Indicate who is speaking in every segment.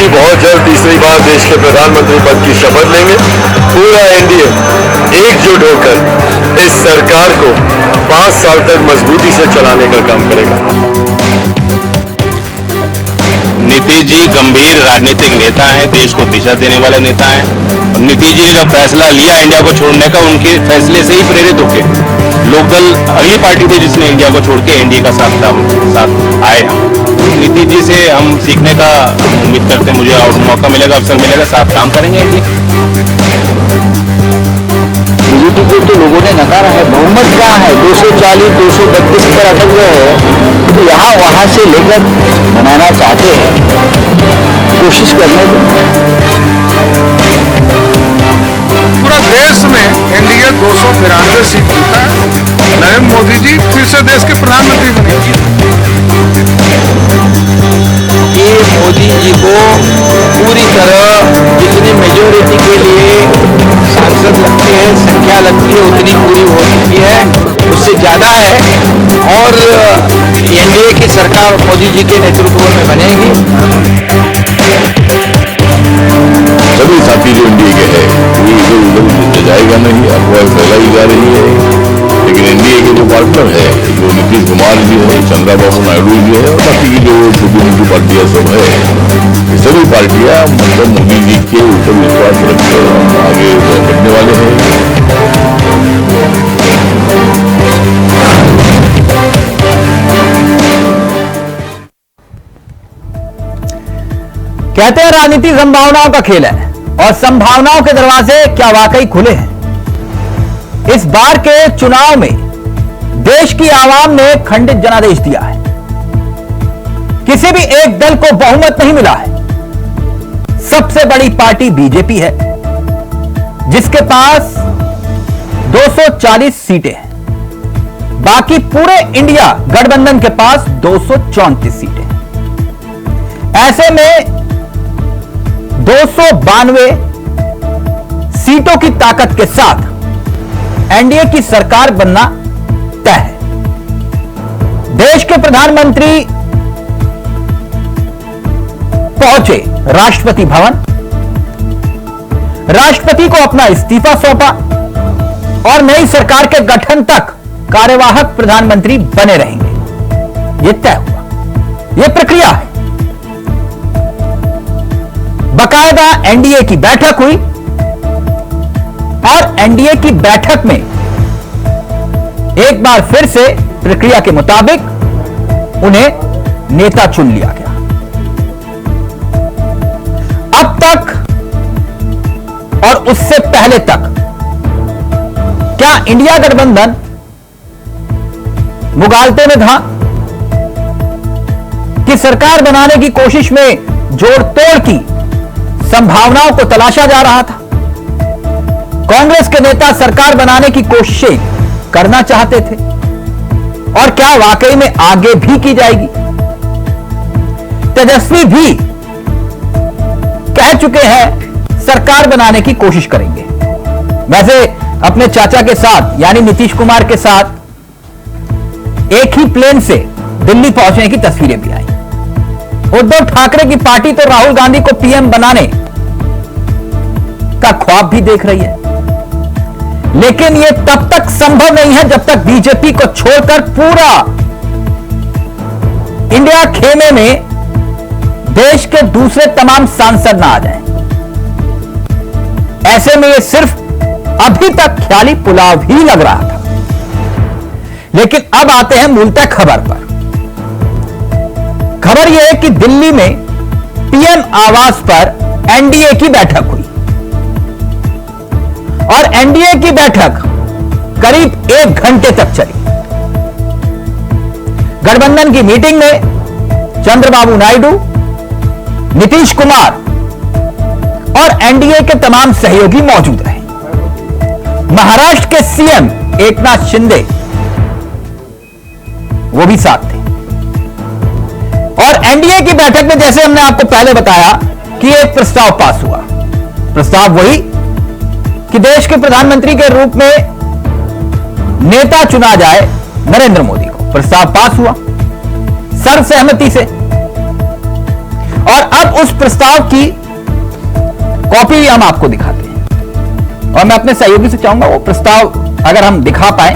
Speaker 1: जी बहुत जल्द तीसरी बार देश के प्रधानमंत्री पद की शपथ लेंगे। पूरा एनडीए एकजुट होकर इस सरकार को 5 साल तक मजबूती से चलाने का काम करेगा।
Speaker 2: नीतीश जी गंभीर राजनीतिक नेता हैं, देश को दिशा देने वाले नेता हैं। नीतीश जी ने जो फैसला लिया इंडिया को छोड़ने का, उनके फैसले से ही प्रेरित होकर लोकदल अगली पार्टी थी जिसने इंडिया को छोड़ के एनडीए का साथ आए हम। नीतीश जी से हम सीखने का उम्मीद करते हैं, मुझे और मौका मिलेगा, अवसर मिलेगा, साथ काम करेंगे।
Speaker 3: बीजेपी को तो लोगों ने नकारा है। बहुमत क्या है, 240 232 पर अटक गए हैं, तो यहाँ वहां से लेकर बनाना चाहते हैं, कोशिश करने को।
Speaker 4: पूरा देश में एनडीए 293 सीट जीता है। नरेंद्र मोदी जी फिर से देश के प्रधानमंत्री बने।
Speaker 3: ये मोदी जी को पूरी तरह जितनी मेजोरिटी के लिए सांसद लगते हैं, संख्या लगती है, उतनी पूरी हो चुकी है, उससे ज्यादा है। और एनडीए की सरकार मोदी जी के नेतृत्व में बनेगी।
Speaker 1: सभी साथी जो एनडीए के हैं वो इधर उधर जाएगा नहीं, अफवाह फैलाई जा रही है। लेकिन एनडीए के जो पार्टनर है, जो नीतीश कुमार जी है, चंद्रबाबू नायडू जी है और बाकी की जो छोटी मोटी पार्टियां सब है, ये सभी पार्टियां मतलब मोदी जी के ऊपर विश्वास रखकर आगे बढ़ने वाले हैं।
Speaker 5: कहते हैं राजनीति संभावनाओं का खेल है और संभावनाओं के दरवाजे क्या वाकई खुले हैं? इस बार के चुनाव में देश की आवाम ने खंडित जनादेश दिया है। किसी भी एक दल को बहुमत नहीं मिला है। सबसे बड़ी पार्टी बीजेपी है जिसके पास 240 सीटें हैं। बाकी पूरे इंडिया गठबंधन के पास 234 सीटें हैं। ऐसे में 292 सीटों की ताकत के साथ एनडीए की सरकार बनना तय है। देश के प्रधानमंत्री पहुंचे राष्ट्रपति भवन, राष्ट्रपति को अपना इस्तीफा सौंपा और नई सरकार के गठन तक कार्यवाहक प्रधानमंत्री बने रहेंगे। यह तय हुआ, यह प्रक्रिया है। बाकायदा एनडीए की बैठक हुई और एनडीए की बैठक में एक बार फिर से प्रक्रिया के मुताबिक उन्हें नेता चुन लिया गया। अब तक और उससे पहले तक क्या इंडिया गठबंधन मुगालते में था कि सरकार बनाने की कोशिश में जोड़ तोड़ की संभावनाओं को तलाशा जा रहा था? कांग्रेस के नेता सरकार बनाने की कोशिशें करना चाहते थे और क्या वाकई में आगे भी की जाएगी? तेजस्वी भी कह चुके हैं सरकार बनाने की कोशिश करेंगे। वैसे अपने चाचा के साथ यानी नीतीश कुमार के साथ एक ही प्लेन से दिल्ली पहुंचने की तस्वीरें भी आई। उद्धव ठाकरे की पार्टी तो राहुल गांधी को पीएम बनाने का ख्वाब भी देख रही है, लेकिन यह तब तक संभव नहीं है जब तक बीजेपी को छोड़कर पूरा इंडिया खेमे में देश के दूसरे तमाम सांसद ना आ जाएं। ऐसे में यह सिर्फ अभी तक ख्याली पुलाव ही लग रहा था। लेकिन अब आते हैं मूलतः खबर पर। खबर यह है कि दिल्ली में पीएम आवास पर एनडीए की बैठक हुई और एनडीए की बैठक करीब 1 घंटे तक चली। गठबंधन की मीटिंग में चंद्रबाबू नायडू, नीतीश कुमार और एनडीए के तमाम सहयोगी मौजूद रहे। महाराष्ट्र के सीएम एकनाथ शिंदे वो भी साथ थे। और एनडीए की बैठक में जैसे हमने आपको पहले बताया कि एक प्रस्ताव पास हुआ। प्रस्ताव वही कि देश के प्रधानमंत्री के रूप में नेता चुना जाए नरेंद्र मोदी को। प्रस्ताव पास हुआ सर्वसहमति से और अब उस प्रस्ताव की कॉपी हम आपको दिखाते हैं और मैं अपने सहयोगी से चाहूंगा वो प्रस्ताव अगर हम दिखा पाए।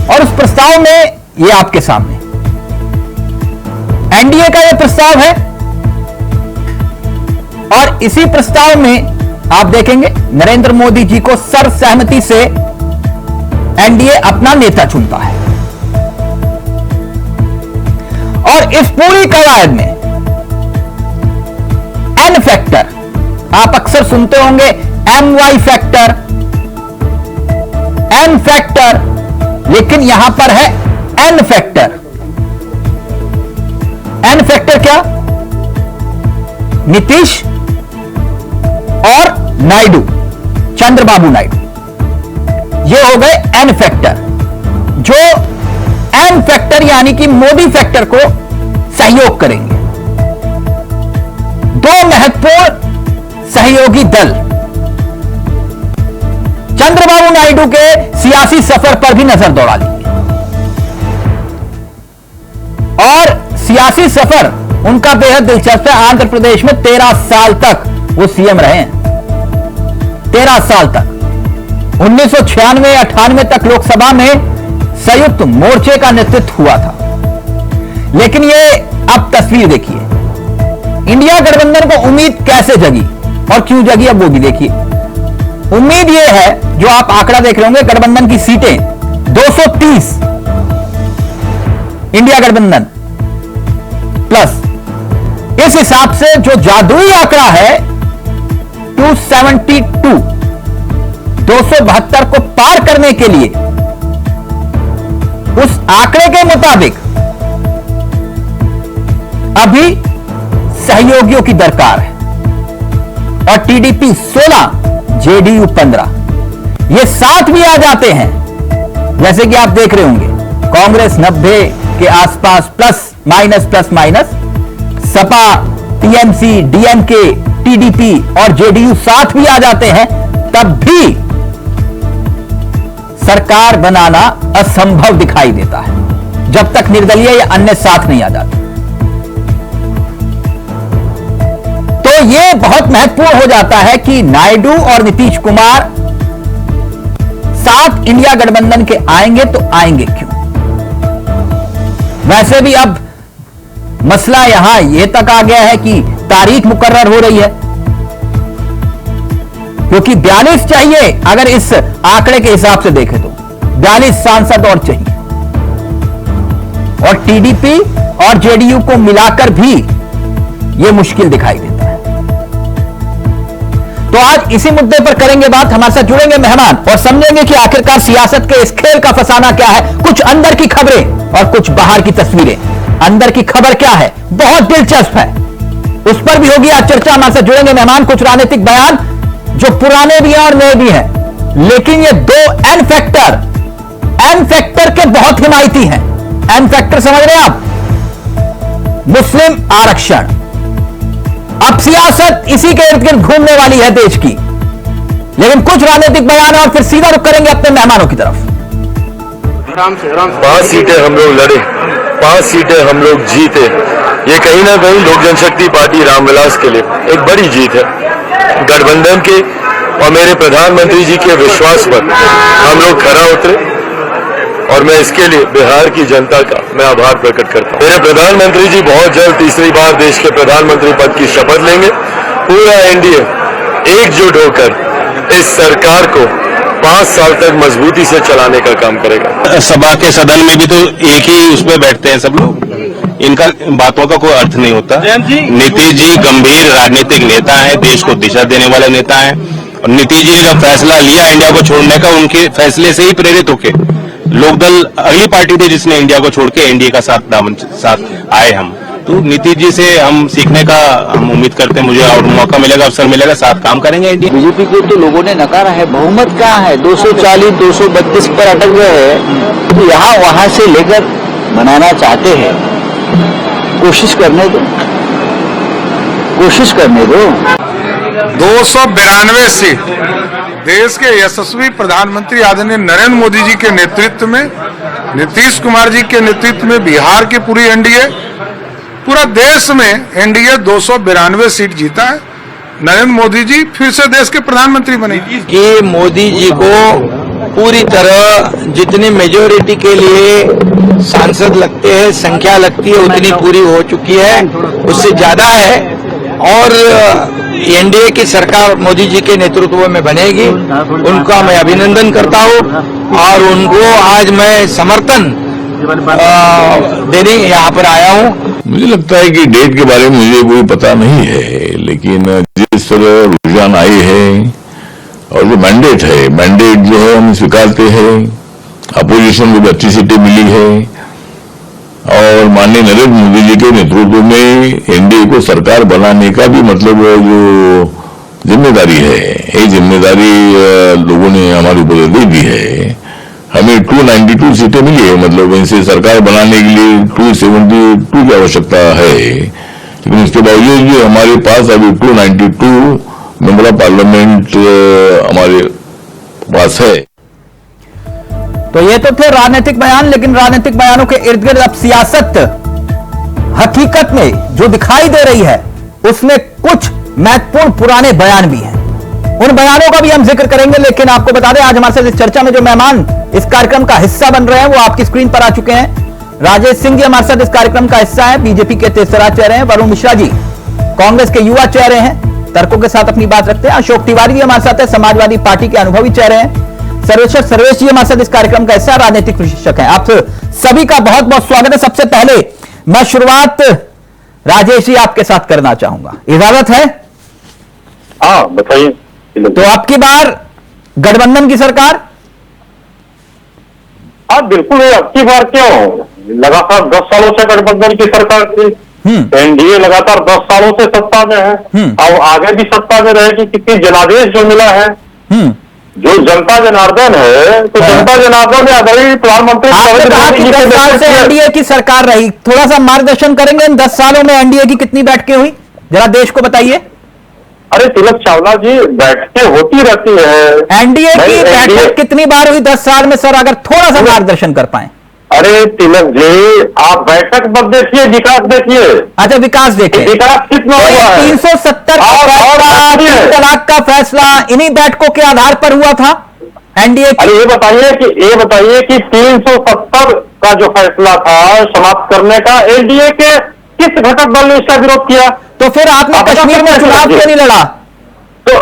Speaker 5: और उस प्रस्ताव में ये आपके सामने एनडीए का ये प्रस्ताव है और इसी प्रस्ताव में आप देखेंगे नरेंद्र मोदी जी को सर्वसहमति से एनडीए अपना नेता चुनता है। और इस पूरी कवायद में एन फैक्टर आप अक्सर सुनते होंगे, MY फैक्टर, एन फैक्टर, लेकिन यहां पर है एन फैक्टर। एन फैक्टर क्या? नीतीश और नायडू, चंद्रबाबू नायडू, ये हो गए एन फैक्टर, जो एन फैक्टर यानी कि मोदी फैक्टर को सहयोग करेंगे। दो महत्वपूर्ण सहयोगी दल चंद्रबाबू नायडू के सियासी सफर पर भी नजर दौड़ा ली और सियासी सफर उनका बेहद दिलचस्प है। आंध्र प्रदेश में 13 साल तक वो सीएम रहे हैं, 13 साल तक। 1996-98 तक लोकसभा में संयुक्त मोर्चे का नेतृत्व हुआ था। लेकिन ये अब तस्वीर देखिए, इंडिया गठबंधन को उम्मीद कैसे जगी और क्यों जगी, अब वो भी देखिए। उम्मीद ये है, जो आप आंकड़ा देख रहे होंगे, गठबंधन की सीटें 230, इंडिया गठबंधन प्लस, इस हिसाब से जो जादुई आंकड़ा है 272, 272 को पार करने के लिए उस आंकड़े के मुताबिक अभी सहयोगियों की दरकार है। और टीडीपी 16, जेडीयू 15, ये साथ भी आ जाते हैं। जैसे कि आप देख रहे होंगे, कांग्रेस 90 के आसपास, plus minus, Sapa, TMC, DMK, TDP और जेडीयू साथ भी आ जाते हैं, तब भी सरकार बनाना असंभव दिखाई देता है जब तक निर्दलीय या अन्य साथ नहीं आ जाते। तो यह बहुत महत्वपूर्ण हो जाता है कि नायडू और नीतीश कुमार साथ इंडिया गठबंधन के आएंगे तो आएंगे क्यों। वैसे भी अब मसला यहां यह तक आ गया है कि तारीख मुकर्रर हो रही है, क्योंकि 42 चाहिए। अगर इस आंकड़े के हिसाब से देखें तो 42 सांसद और चाहिए, और टीडीपी और जेडीयू को मिलाकर भी यह मुश्किल दिखाई देता है। तो आज इसी मुद्दे पर करेंगे बात। हमारे साथ जुड़ेंगे मेहमान और समझेंगे कि आखिरकार सियासत के इस खेल का फसाना क्या है। कुछ अंदर की खबरें और कुछ बाहर की तस्वीरें। अंदर की खबर क्या है, बहुत दिलचस्प है, उस पर भी होगी आज चर्चा। हमारे साथ जुड़ेंगे मेहमान। कुछ राजनीतिक बयान जो पुराने भी हैं और नए भी हैं, लेकिन ये दो एन फैक्टर के बहुत हिमायती हैं। एन फैक्टर समझ रहे हैं आप? मुस्लिम आरक्षण। अब सियासत इसी के इर्द गिर्द घूमने वाली है देश की, लेकिन कुछ राजनीतिक बयान और फिर सीधा रुख करेंगे अपने मेहमानों की तरफ।
Speaker 6: 5 सीटें हम लोग लड़े, 5 सीटें हम लोग जीते। ये कहीं ना कहीं लोक जनशक्ति पार्टी रामविलास के लिए एक बड़ी जीत है। गठबंधन के और मेरे प्रधानमंत्री जी के विश्वास पर हम लोग खरा उतरे और मैं इसके लिए बिहार की जनता का मैं आभार प्रकट करता हूँ। मेरे प्रधानमंत्री जी बहुत जल्द तीसरी बार देश के प्रधानमंत्री पद की शपथ लेंगे। पूरा एनडीए एकजुट होकर इस सरकार को 5 साल तक मजबूती से चलाने का काम करेगा।
Speaker 2: सभा के सदन में भी तो एक ही उस पर बैठते हैं सब लोग, इनका बातों का कोई अर्थ नहीं होता। नीतीश जी गंभीर राजनीतिक नेता हैं, देश को दिशा देने वाले नेता हैं, और नीतीश जी ने जब फैसला लिया इंडिया को छोड़ने का, उनके फैसले से ही प्रेरित होकर लोकदल अगली पार्टी थी जिसने इंडिया को छोड़ के एनडीए का साथ आए हम। तो नीतीश जी से हम सीखने का हम उम्मीद करते हैं, मुझे और मौका मिलेगा, अवसर मिलेगा, साथ काम करेंगे इंडिया।
Speaker 3: बीजेपी को तो लोगों ने नकारा है, बहुमत कहाँ है, 240, 232 पर अटक गए हैं। तो यहाँ वहां से लेकर बनाना चाहते हैं, कोशिश करने दो।
Speaker 4: 292 सीट देश के यशस्वी प्रधानमंत्री आदरणीय नरेंद्र मोदी जी के नेतृत्व में, नीतीश कुमार जी के नेतृत्व में बिहार की पूरी एनडीए पूरा देश में एनडीए 292 सीट जीता है। नरेंद्र मोदी जी फिर से देश के प्रधानमंत्री बने।
Speaker 3: कि मोदी जी को पूरी तरह जितनी मेजोरिटी के लिए सांसद लगते हैं, संख्या लगती है, उतनी पूरी हो चुकी है, उससे ज्यादा है। और एनडीए की सरकार मोदी जी के नेतृत्व में बनेगी। उनका मैं अभिनंदन करता हूं और उनको आज मैं समर्थन देने यहाँ पर आया हूं।
Speaker 1: मुझे लगता है कि डेट के बारे में मुझे कोई पता नहीं है, लेकिन जिस तरह रुझान आई है और जो मैंडेट है, मैंडेट जो है हम स्वीकारते हैं। अपोजिशन को भी अच्छी सीटें मिली है और माननीय नरेंद्र मोदी जी के नेतृत्व में एनडीए को सरकार बनाने का भी मतलब जो जिम्मेदारी है, ये जिम्मेदारी लोगों ने हमारे ऊपर दे दी है। हमें 292 सीटें मिली है, मतलब इनसे सरकार बनाने के लिए 272 की आवश्यकता है, लेकिन उसके बावजूद भी हमारे पास अभी 292 मेंबर ऑफ पार्लियामेंट हमारे पास है।
Speaker 5: तो ये तो थे राजनीतिक बयान, लेकिन राजनीतिक बयानों के इर्द गिर्द अब सियासत हकीकत में जो दिखाई दे रही है उसमें कुछ महत्वपूर्ण पुराने बयान भी हैं। उन बयानों का भी हम जिक्र करेंगे, लेकिन आपको बता दें आज हमारे साथ इस चर्चा में जो मेहमान इस कार्यक्रम का हिस्सा बन रहे हैं वो आपकी स्क्रीन पर आ चुके हैं। राजेश सिंह जी हमारे साथ इस कार्यक्रम का हिस्सा है, बीजेपी के तेसरा चेहरे हैं। वरुण मिश्रा जी कांग्रेस के युवा चेहरे हैं, तर्कों के साथ अपनी बात रखते हैं। अशोक तिवारी जी हमारे साथ है, समाजवादी पार्टी के अनुभवी चेहरे हैं। सर्वेश जी हमारे साथ इस कार्यक्रम का हिस्सा, राजनीतिक विशेषज्ञ हैं। आप सभी का बहुत बहुत स्वागत है। सबसे पहले मैं शुरुआत राजेश जी आपके साथ करना चाहूंगा, इजाजत है?
Speaker 6: हाँ बताइए।
Speaker 5: तो आपकी बार गठबंधन की सरकार?
Speaker 6: हाँ बिल्कुल, अब की बार क्यों, लगातार 10 सालों से गठबंधन की सरकार थी। एनडीए लगातार 10 सालों से सत्ता में है, अब आगे भी सत्ता में रहेगी। कितनी जनादेश जो मिला है, जो जनता जनार्दन है, तो जनता जनार्दन ने आदरणीय प्रधानमंत्री
Speaker 5: एनडीए की सरकार रही। थोड़ा सा मार्गदर्शन करेंगे, इन 10 सालों में एनडीए की कितनी बैठकें हुई, जरा देश को बताइए।
Speaker 6: अरे तिलक चावला जी, बैठकें होती रहती है।
Speaker 5: एनडीए की बैठक कितनी बार हुई 10 साल में सर, अगर थोड़ा सा मार्गदर्शन कर पाए?
Speaker 6: अरे तिलक जी, आप बैठक मत देखिए, विकास देखिए।
Speaker 5: अच्छा विकास देखिए,
Speaker 6: विकास कितना हुआ है?
Speaker 5: 370 तलाक का फैसला इन्हीं बैठकों के आधार पर हुआ था एनडीए की।
Speaker 6: अरे ये बताइए कि 370 का जो फैसला था समाप्त करने का, एनडीए के किस घटक दल ने इसका विरोध किया?
Speaker 5: तो फिर आपने कश्मीर में चुनाव क्यों नहीं लड़ा?
Speaker 6: तो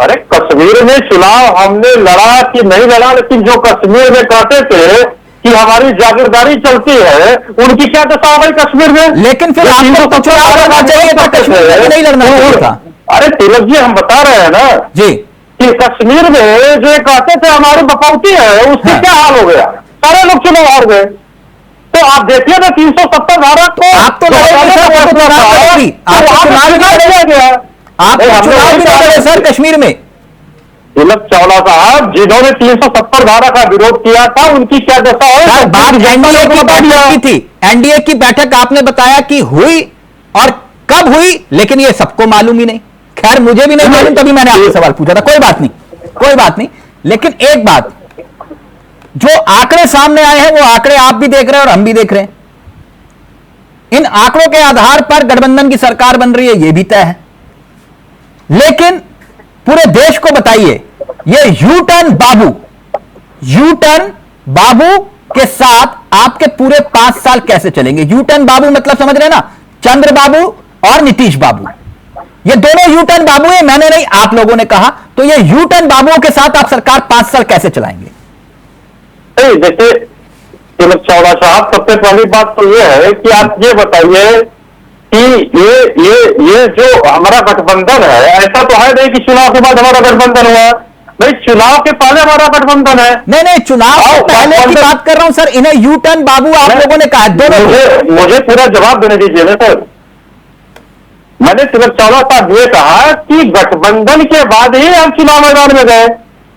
Speaker 6: अरे कश्मीर में चुनाव हमने लड़ा कि नहीं लड़ा, लेकिन जो कश्मीर में कहते थे कि हमारी जागीरदारी चलती है, उनकी क्या दशा हो गई कश्मीर में?
Speaker 5: लेकिन फिर आपको तो चुनाव लड़ना चाहिए था, कश्मीर में नहीं लड़ना चाहिए था।
Speaker 6: अरे तिलक जी, हम बता रहे हैं ना
Speaker 5: जी
Speaker 6: कि कश्मीर में जो कहते थे हमारी बकौती है, उससे क्या हाल हो गया? सारे लोग चुनाव हार गए। तो आप देखिए ना 370 धारा को,
Speaker 5: आप तो सर कश्मीर में
Speaker 6: तिलक चावला साहब जिन्होंने 370 धारा का विरोध किया था, उनकी क्या दशा है?
Speaker 5: बात एनडीए की बैठक की थी। एनडीए की बैठक आपने बताया कि हुई और कब हुई, लेकिन ये सबको मालूम ही नहीं। खैर मुझे भी नहीं मालूम, तभी मैंने आपसे सवाल पूछा था। कोई बात नहीं। लेकिन एक बात, जो आंकड़े सामने आए हैं वो आंकड़े आप भी देख रहे हैं और हम भी देख रहे हैं। इन आंकड़ों के आधार पर गठबंधन की सरकार बन रही है, यह भी तय है। लेकिन पूरे देश को बताइए, ये यू टर्न बाबू के साथ आपके पूरे 5 साल कैसे चलेंगे? यू टर्न बाबू मतलब समझ रहे हैं ना, चंद्र बाबू और नीतीश बाबू, ये दोनों यू टर्न बाबू है, मैंने नहीं आप लोगों ने कहा। तो ये यू टर्न बाबुओं के साथ आप सरकार 5 साल कैसे चलाएंगे?
Speaker 6: जैसे तिलक चावला साहब, सबसे पहली बात तो ये है कि आप ये बताइए कि ये जो हमारा गठबंधन है, ऐसा तो है नहीं कि चुनाव के बाद हमारा गठबंधन हुआ। भाई चुनाव के पहले हमारा गठबंधन है।
Speaker 5: नहीं, चुनाव से पहले की बात कर रहा हूं सर। इन्हें यू टर्न बाबू आप लोगों ने कहा, दोनों।
Speaker 6: मुझे पूरा जवाब देने दीजिए ना सर। मैंने तिलक चावला साहब ये कहा कि गठबंधन के बाद ही हम चुनाव मैदान में गए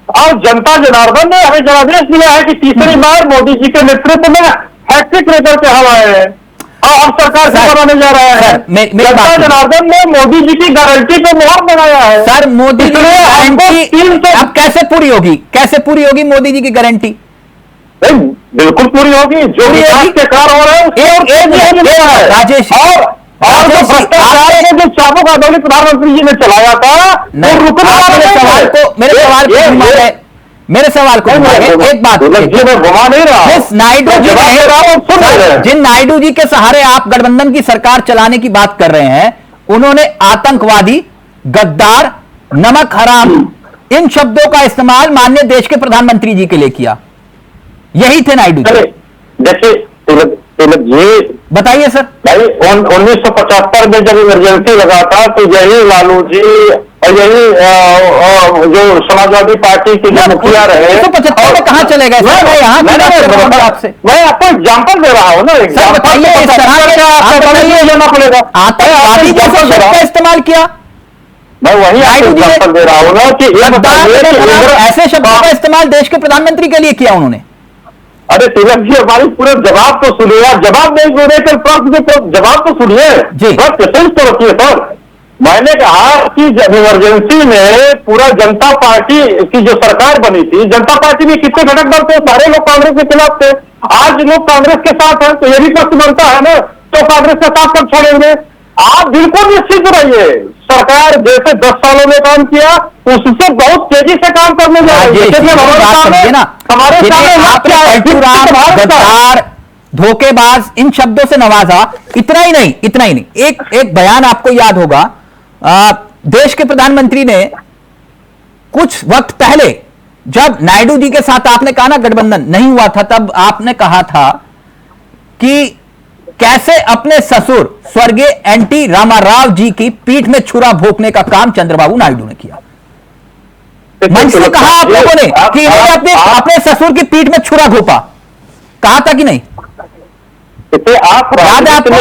Speaker 6: और जनता जनार्दन ने हमें जनादेश दिया है कि तीसरी बार मोदी जी के नेतृत्व में हैट्रिक लेकर के हम आए हैं और हम सरकार से बनाने जा रहे हैं। जनता जनार्दन ने मोदी जी की गारंटी पे मोहर बनाया है।
Speaker 5: सर मोदी जी की गारंटी अब कैसे पूरी होगी मोदी जी की गारंटी?
Speaker 6: बिल्कुल पूरी होगी। जो विकास के कार्य हो रहे हैं राजेश,
Speaker 7: और जो भ्रष्टाचार है जो चाबुक आदौली प्रधानमंत्री जी ने चलाया था वो रुकने वाला
Speaker 5: मेरे सवाल को एक बात
Speaker 7: घुमा नहीं रहा।
Speaker 5: जिस नायडू जी ने जिन नायडू जी के सहारे आप गठबंधन की सरकार चलाने की बात कर रहे हैं, उन्होंने आतंकवादी, गद्दार, नमक हराम इन शब्दों का इस्तेमाल माननीय देश के प्रधानमंत्री जी के लिए किया। यही थे नायडू जी।
Speaker 7: जैसे ये
Speaker 5: बताइए सर।
Speaker 7: भाई 1975 में जब इमरजेंसी लगा था तो यही लालू जी और यही जो समाजवादी पार्टी के जो मुखिया रहे
Speaker 5: 1975 में कहां चले गए? आपसे
Speaker 7: मैं आपको एग्जाम्पल दे रहा हूँ ना।
Speaker 5: सर बताइए, इस तरह लेना पड़ेगा। आतंकवादी जैसे शब्द का इस्तेमाल किया।
Speaker 7: मैं वही आपको एग्जाम्पल दे रहा हूँ ना कि
Speaker 5: ऐसे शब्दों का इस्तेमाल देश के प्रधानमंत्री के लिए किया उन्होंने।
Speaker 7: अरे तिलक जी हमारी पूरे जवाब तो सुनिए। आप जवाब नहीं दे रहे थे, प्रश्न के जवाब तो सुनिए, क्वेश्चन तो रखिए सर। मैंने कहा कि जब इमरजेंसी में पूरा जनता पार्टी की जो सरकार बनी थी, जनता पार्टी में कितने घटक दल थे? सारे लोग कांग्रेस के खिलाफ थे। आज लोग कांग्रेस के साथ हैं तो ये भी प्रश्न बनता है ना, तो कांग्रेस का साथ कब छोड़ेंगे? आप बिल्कुल निश्चित रहिए, सरकार जैसे 10 सालों में काम किया उससे बहुत तेजी से काम करने जा रही है। हमारे
Speaker 5: गद्दार, धोखेबाज इन शब्दों से नवाजा। इतना ही नहीं, एक बयान आपको याद होगा, देश के प्रधानमंत्री ने कुछ वक्त पहले जब नायडू जी के साथ आपने कहा ना गठबंधन नहीं हुआ था, तब आपने कहा था कि कैसे अपने ससुर स्वर्गीय एनटी रामाराव जी की पीठ में छुरा भोंकने का काम चंद्रबाबू नायडू ने किया। मंच से कहा आप लोगों ने कि इन्होंने अपने ससुर की पीठ में छुरा घोंपा, कहा था कि नहीं?
Speaker 7: आप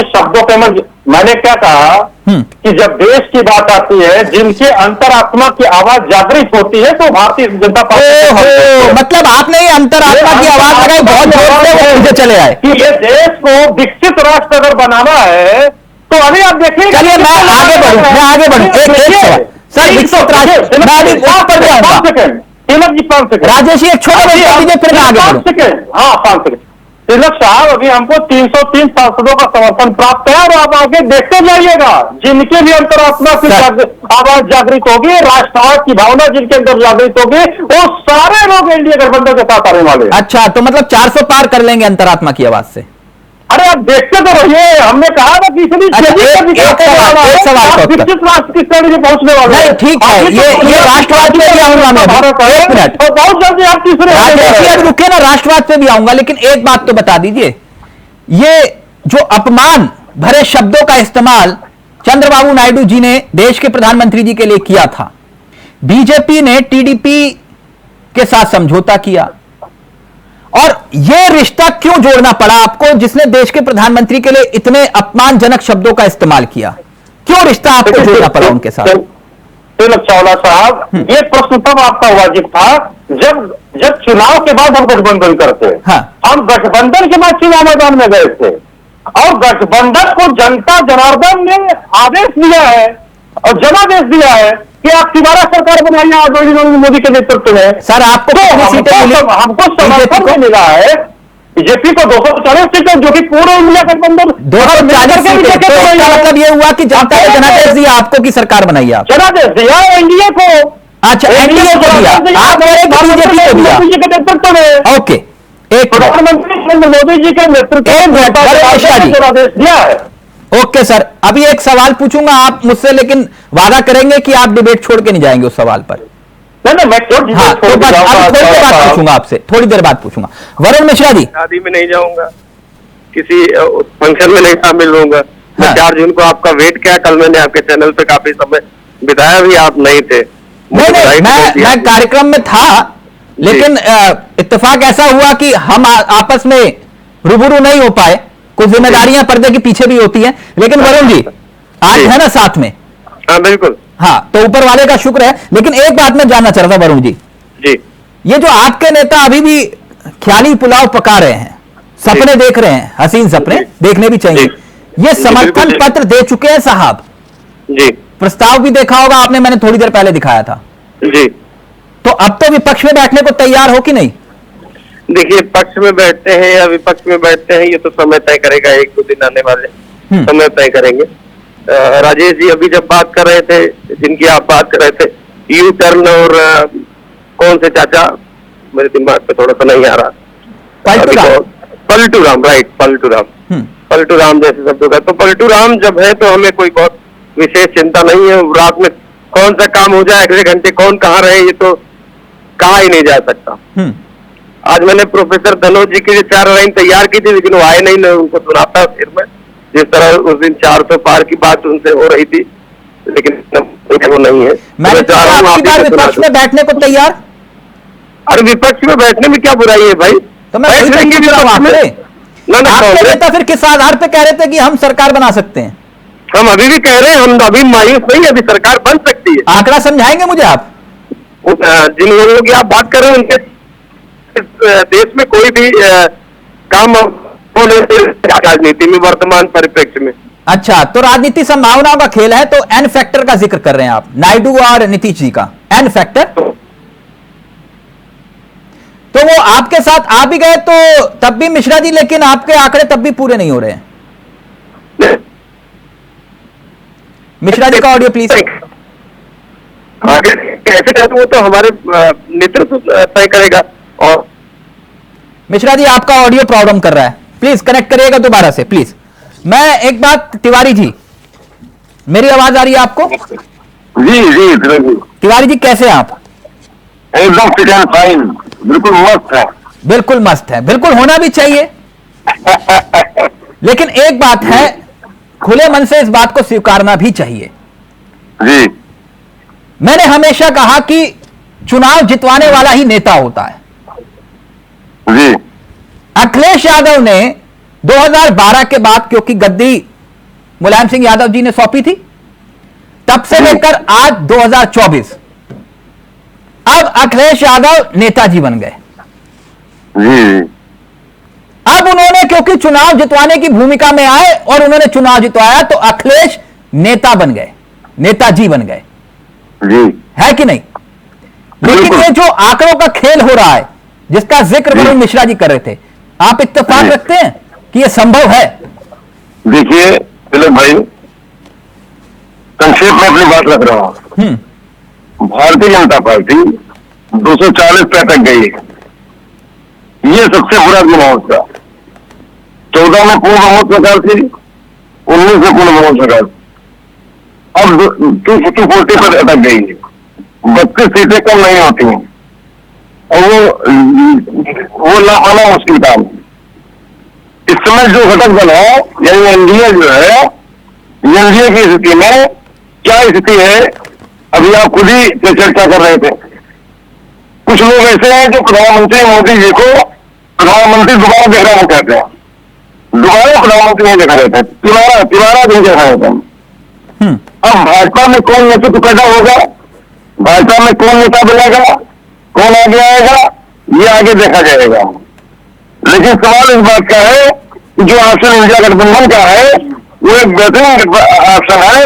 Speaker 7: शब्दों के मैंने क्या कहा कि जब देश की बात आती है, जिनके अंतरात्मा की आवाज जागृत होती है तो भारतीय जनता पार्टी।
Speaker 5: मतलब आपने ये अंतरात्मा की आवाज लगाई, बहुत जोर से वो चले आए
Speaker 7: कि ये देश को विकसित राष्ट्र अगर बनाना है तो अभी आप देखिए।
Speaker 5: चलिए मैं आगे बढ़ूं। एक सर विकसित राष्ट्र राजेश एक छोटा फिर मैं आगे बढ़ूं।
Speaker 7: हाँ 5 सेकंड। तिलक साहब अभी हमको 303 सांसदों का समर्थन प्राप्त है और आप आगे देखते जाइएगा, जिनके भी अंतरात्मा की आवाज जागृत होगी, राष्ट्रवाद की भावना जिनके अंदर जागृत होगी, वो सारे लोग एनडीए गठबंधन के साथ आने वाले।
Speaker 5: अच्छा, तो मतलब 400 पार कर लेंगे अंतरात्मा की आवाज से।
Speaker 7: अरे आप देखते तो रहिए, हमने कहा था कि इतनी विकसित राष्ट्र की श्रेणी में पहुंचने वाले।
Speaker 5: नहीं ठीक है, ये राष्ट्रवाद पे भी आऊंगा मैं। एक मिनट,
Speaker 7: बहुत जल्दी आप तीसरे
Speaker 5: रुके ना, राष्ट्रवाद पे भी आऊंगा, लेकिन एक बात तो बता दीजिए, ये जो अपमान भरे शब्दों का इस्तेमाल चंद्रबाबू नायडू जी ने देश के प्रधानमंत्री जी के लिए किया था, बीजेपी ने टीडीपी के साथ समझौता किया, और यह रिश्ता क्यों जोड़ना पड़ा आपको जिसने देश के प्रधानमंत्री के लिए इतने अपमानजनक शब्दों का इस्तेमाल किया? क्यों रिश्ता आपको जोड़ना पड़ा उनके साथ?
Speaker 7: तिलक चावला साहब, ये प्रश्न तब आपका वाजिब था जब चुनाव के बाद हम गठबंधन करते।
Speaker 5: हाँ।
Speaker 7: हम गठबंधन के बाद चुनाव मैदान में गए थे और गठबंधन को जनता जनार्दन ने आदेश दिया है और जनादेश दिया है कि आप दोबारा सरकार बनाइए आदरणीय मोदी के नेतृत्व में।
Speaker 5: सर आपको
Speaker 7: हमको समर्थन मिला है बीजेपी को 240 सीटें, जो कि पूरे इंडिया गठबंधन
Speaker 5: 240 सीटें। मतलब ये हुआ कि जनता ने जनादेश दिया आपको कि सरकार बनाइए, आप
Speaker 7: जनादेश दिया एनडीए को।
Speaker 5: अच्छा, एनडीए को दिया, आप बीजेपी को दिया
Speaker 7: के नेतृत्व में।
Speaker 5: ओके, एक
Speaker 7: प्रधानमंत्री नरेंद्र मोदी जी के नेतृत्व में जनादेश दिया है।
Speaker 5: ओके सर, अभी एक सवाल पूछूंगा आप मुझसे, लेकिन वादा करेंगे कि आप डिबेट छोड़ के नहीं जाएंगे उस सवाल पर।
Speaker 7: नहीं, मैं क्यों
Speaker 5: हाँ, तो बस थोड़ी देर बाद पूछूंगा आपसे, थोड़ी देर बाद पूछूंगा। वरुण मिश्रा जी,
Speaker 8: शादी में नहीं जाऊंगा, किसी फंक्शन में नहीं शामिल होऊंगा। मैं 4 जून को आपका वेट किया, कल मैंने आपके चैनल पे काफी समय बिताया, भी आप नहीं थे।
Speaker 5: नहीं, मैं कार्यक्रम में था, लेकिन इत्तेफाक ऐसा हुआ कि हम आपस में रूबरू नहीं हो पाए। कुछ जिम्मेदारियां पर्दे के पीछे भी होती हैं, लेकिन वरुण जी आज है ना साथ में?
Speaker 8: हाँ बिल्कुल।
Speaker 5: हाँ, तो ऊपर वाले का शुक्र है। लेकिन एक बात मैं जानना चाह रहा था वरुण जी, ये जो आपके नेता अभी भी ख्याली पुलाव पका रहे हैं, सपने देख रहे हैं, हसीन सपने देखने भी चाहिए, ये समर्थन पत्र दे चुके हैं साहब
Speaker 8: जी।
Speaker 5: प्रस्ताव भी देखा होगा आपने, मैंने थोड़ी देर पहले दिखाया था
Speaker 8: जी।
Speaker 5: तो अब तो विपक्ष में बैठने को तैयार हो कि नहीं?
Speaker 8: देखिए, पक्ष में बैठते हैं या विपक्ष में बैठते हैं ये तो समय तय करेगा, 1-2 दिन आने वाले समय तय करेंगे। राजेश जी अभी जब बात कर रहे थे, जिनकी आप बात कर रहे थे, यू टर्न और कौन से चाचा, मेरे दिमाग पे थोड़ा सा नहीं आ रहा, पलटू राम, राइट, पलटू राम जैसे शब्दों का। तो पलटू राम जब है तो हमें कोई बहुत विशेष चिंता नहीं है। रात में कौन सा काम हो जाए, अगले घंटे कौन कहाँ रहे, ये तो कहा ही नहीं जा सकता। आज मैंने प्रोफेसर धनोज जी की 4 लाइन तैयार की थी, लेकिन वो आए नहीं, मैं उनको सुनाता फिर में, जिस तरह उस दिन 400 पार की बात उनसे हो रही थी, लेकिन वो नहीं है।
Speaker 5: मैंने तो आपकी बार विपक्ष में बैठने को तैयार।
Speaker 8: अरे विपक्ष में बैठने में क्या बुराई है भाई?
Speaker 5: तो मैं वही
Speaker 8: बैठ लेंगे विपक्ष में।
Speaker 5: आपके नेता फिर किस आधार पे कह रहे थे कि हम सरकार बना सकते हैं?
Speaker 8: हम अभी भी कह रहे हैं, हम अभी मायूस नहीं, अभी सरकार बन सकती है।
Speaker 5: आंकड़ा समझाएंगे मुझे आप?
Speaker 8: जिन लोगों की आप बात कर रहे हैं उनके देश में कोई भी काम राजनीति में वर्तमान परिप्रेक्ष्य में।
Speaker 5: अच्छा, तो राजनीति संभावनाओं का खेल है, तो एन फैक्टर का जिक्र कर रहे हैं आप, नायडू और नीतीश जी का एन फैक्टर। तो वो आपके साथ आ भी गए तो तब भी मिश्रा जी, लेकिन आपके आंकड़े तब भी पूरे नहीं हो रहे हैं। मिश्रा जी का ऑडियो प्लीज।
Speaker 8: कैसे कहते वो तो हमारे नेतृत्व तय करेगा। और
Speaker 5: मिश्रा जी आपका ऑडियो प्रॉब्लम कर रहा है, प्लीज कनेक्ट करिएगा दोबारा से प्लीज। मैं एक बात, तिवारी जी मेरी आवाज आ रही है आपको?
Speaker 7: जी जी
Speaker 5: तिवारी जी कैसे हैं आप?
Speaker 7: एकदम फिट एंड फाइन, बिल्कुल मस्त है।
Speaker 5: बिल्कुल मस्त है, बिल्कुल होना भी चाहिए। लेकिन एक बात है, खुले मन से इस बात को स्वीकारना भी चाहिए।
Speaker 7: जी,
Speaker 5: मैंने हमेशा कहा कि चुनाव जितवाने वाला ही नेता होता है।
Speaker 7: जी,
Speaker 5: अखिलेश यादव ने 2012 के बाद, क्योंकि गद्दी मुलायम सिंह यादव जी ने सौंपी थी, तब से लेकर आज 2024, अब अखिलेश यादव नेताजी बन गए।
Speaker 7: जी,
Speaker 5: अब उन्होंने, क्योंकि चुनाव जितवाने की भूमिका में आए और उन्होंने चुनाव जितवाया, तो अखिलेश नेता बन गए, नेताजी बन गए।
Speaker 7: जी,
Speaker 5: है कि नहीं? लेकिन ये जो आंकड़ों का खेल हो रहा है, जिसका जिक्र वरुण मिश्रा जी कर रहे थे, आप इत्तेफाक रखते हैं कि यह संभव है?
Speaker 7: देखिए तिलक भाई, संक्षेप में अपनी बात रख रहा हूं। भारतीय जनता पार्टी 240 पे अटक गई है, ये सबसे बुरा दिन है उसका। 14 में पूर्ण बहुमत सरकार थी, 19 में पूर्ण बहुमत सरकार, अब 240 पर अटक गई है। 32 सीटें कम नहीं होती हैं, और वो लाना मुश्किल काम है। इस समय जो घटक दल है, यानी एनडीए जो है, एनडीए की स्थिति में क्या स्थिति है, अभी आप खुद ही से चर्चा कर रहे थे। कुछ लोग ऐसे हैं जो प्रधानमंत्री मोदी जी को प्रधानमंत्री दोबारा देखना नहीं चाहते हैं, दोबारा प्रधानमंत्री नहीं देखा रहता है, तिवारा नहीं देखा रहता है। अब भाजपा में कौन नेतृत्व पैदा होगा, भाजपा में कौन नेता बनेगा, कौन आगे आएगा, ये आगे देखा जाएगा। लेकिन सवाल इस बात का है कि जो आसन इंडिया गठबंधन का है, वो एक बेहतरीन आसन है,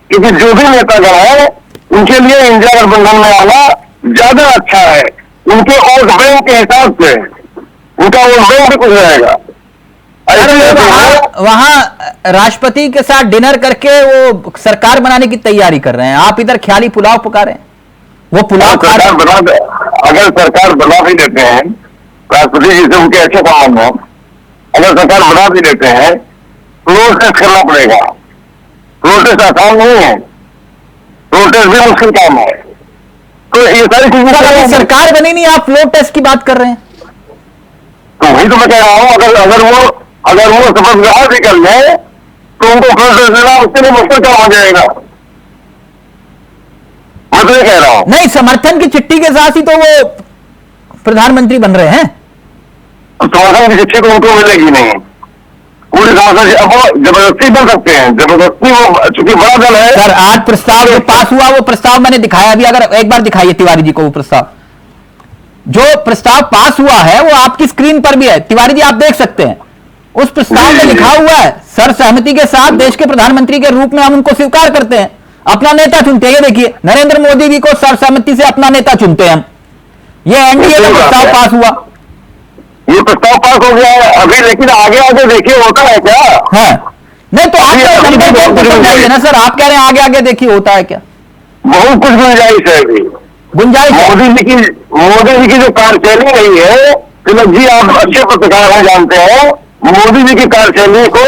Speaker 7: क्योंकि जो भी नेतागण है उनके लिए इंडिया गठबंधन में आना ज्यादा अच्छा है। उनके वोट बैंक के हिसाब से उनका वोट बैंक भी कुछ रहेगा।
Speaker 5: वहां राष्ट्रपति के साथ डिनर करके वो सरकार बनाने की तैयारी कर रहे हैं, आप इधर ख्याली पुलाव पका रहे हैं। वो पुलाव
Speaker 7: सरकार बना, अगर सरकार बना भी देते हैं, राष्ट्रपति जी से उनके अच्छे संबंध हो, अगर सरकार बना भी देते हैं, फ्लोर टेस्ट करना पड़ेगा। फ्लोर टेस्ट आसान नहीं है, फ्लोर टेस्ट भी मुश्किल काम है। तो ये सारी चीजें,
Speaker 5: सरकार बनी नहीं, आप फ्लोर टेस्ट की बात कर रहे हैं।
Speaker 7: तो वही तो मैं कह रहा हूं, अगर वो शपथ ग्रहण भी कर ले, तो उनको फ्लोर टेस्ट देना उसके लिए मुश्किल काम हो जाएगा। मैं तो ये कह रहा हूं,
Speaker 5: नहीं, समर्थन की चिट्ठी के साथ ही तो वो प्रधानमंत्री बन रहे हैं।
Speaker 7: समर्थन की चिट्ठी को उनको मिलेगी नहीं, पूरी समर्थन। अब वो जबरदस्ती बन सकते हैं, जबरदस्ती, वो चूंकि बड़ा दल है।
Speaker 5: सर, आज प्रस्ताव जो पास हुआ, वो प्रस्ताव मैंने दिखाया भी, अगर एक बार दिखाइए तिवारी जी को वो प्रस्ताव, जो प्रस्ताव पास हुआ है वो आपकी स्क्रीन पर भी है, तिवारी जी आप देख सकते हैं। उस प्रस्ताव में लिखा हुआ है, सर्वसहमति के साथ देश के प्रधानमंत्री के रूप में हम उनको स्वीकार करते हैं, अपना नेता चुनते हैं। ये देखिए, नरेंद्र मोदी जी को सर्वसहमति से अपना नेता चुनते हैं हम। ये एनडीए का प्रस्ताव पास हुआ,
Speaker 7: ये प्रस्ताव पास हो गया है अभी, लेकिन आगे आगे देखिए होता है क्या।
Speaker 5: हाँ, नहीं तो आप नंबर बताइए ना सर, आप कह रहे हैं आगे आगे देखिए होता है क्या?
Speaker 7: बहुत कुछ गुंजाइश है अभी।
Speaker 5: गुंजाइश
Speaker 7: मोदी जी की जो कार्यशैली रही है, तिलक जी आप अच्छे पत्रकार हैं, जानते हो, मोदी जी की कार्यशैली को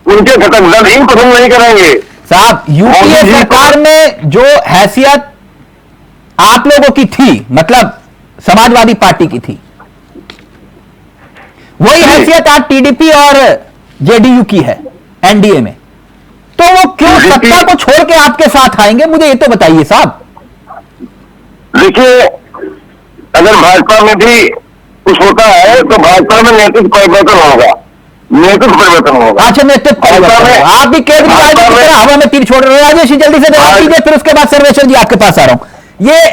Speaker 7: उनके घटकदल ही पसंद नहीं करेंगे
Speaker 5: साहब। यूपीए सरकार में जो हैसियत आप लोगों की थी, मतलब समाजवादी पार्टी की थी, वही हैसियत आज टीडीपी और जेडीयू की है एनडीए में, तो वो क्यों सत्ता को छोड़ के आपके साथ आएंगे? मुझे ये तो बताइए साहब।
Speaker 7: देखिए, अगर भाजपा में भी कुछ होता है तो भाजपा में नैतिक परिवर्तन होगा, नेतृत्व परिवर्तन होगा।
Speaker 5: अच्छा, नेतृत्व परिवर्तन। आप भी केजरीवाल की तरह हवा में तीर छोड़ रहे हो। राजेश जी जल्दी से जवाब दीजिए, फिर उसके बाद सर्वेश्वर जी आपके पास आ रहा हूं।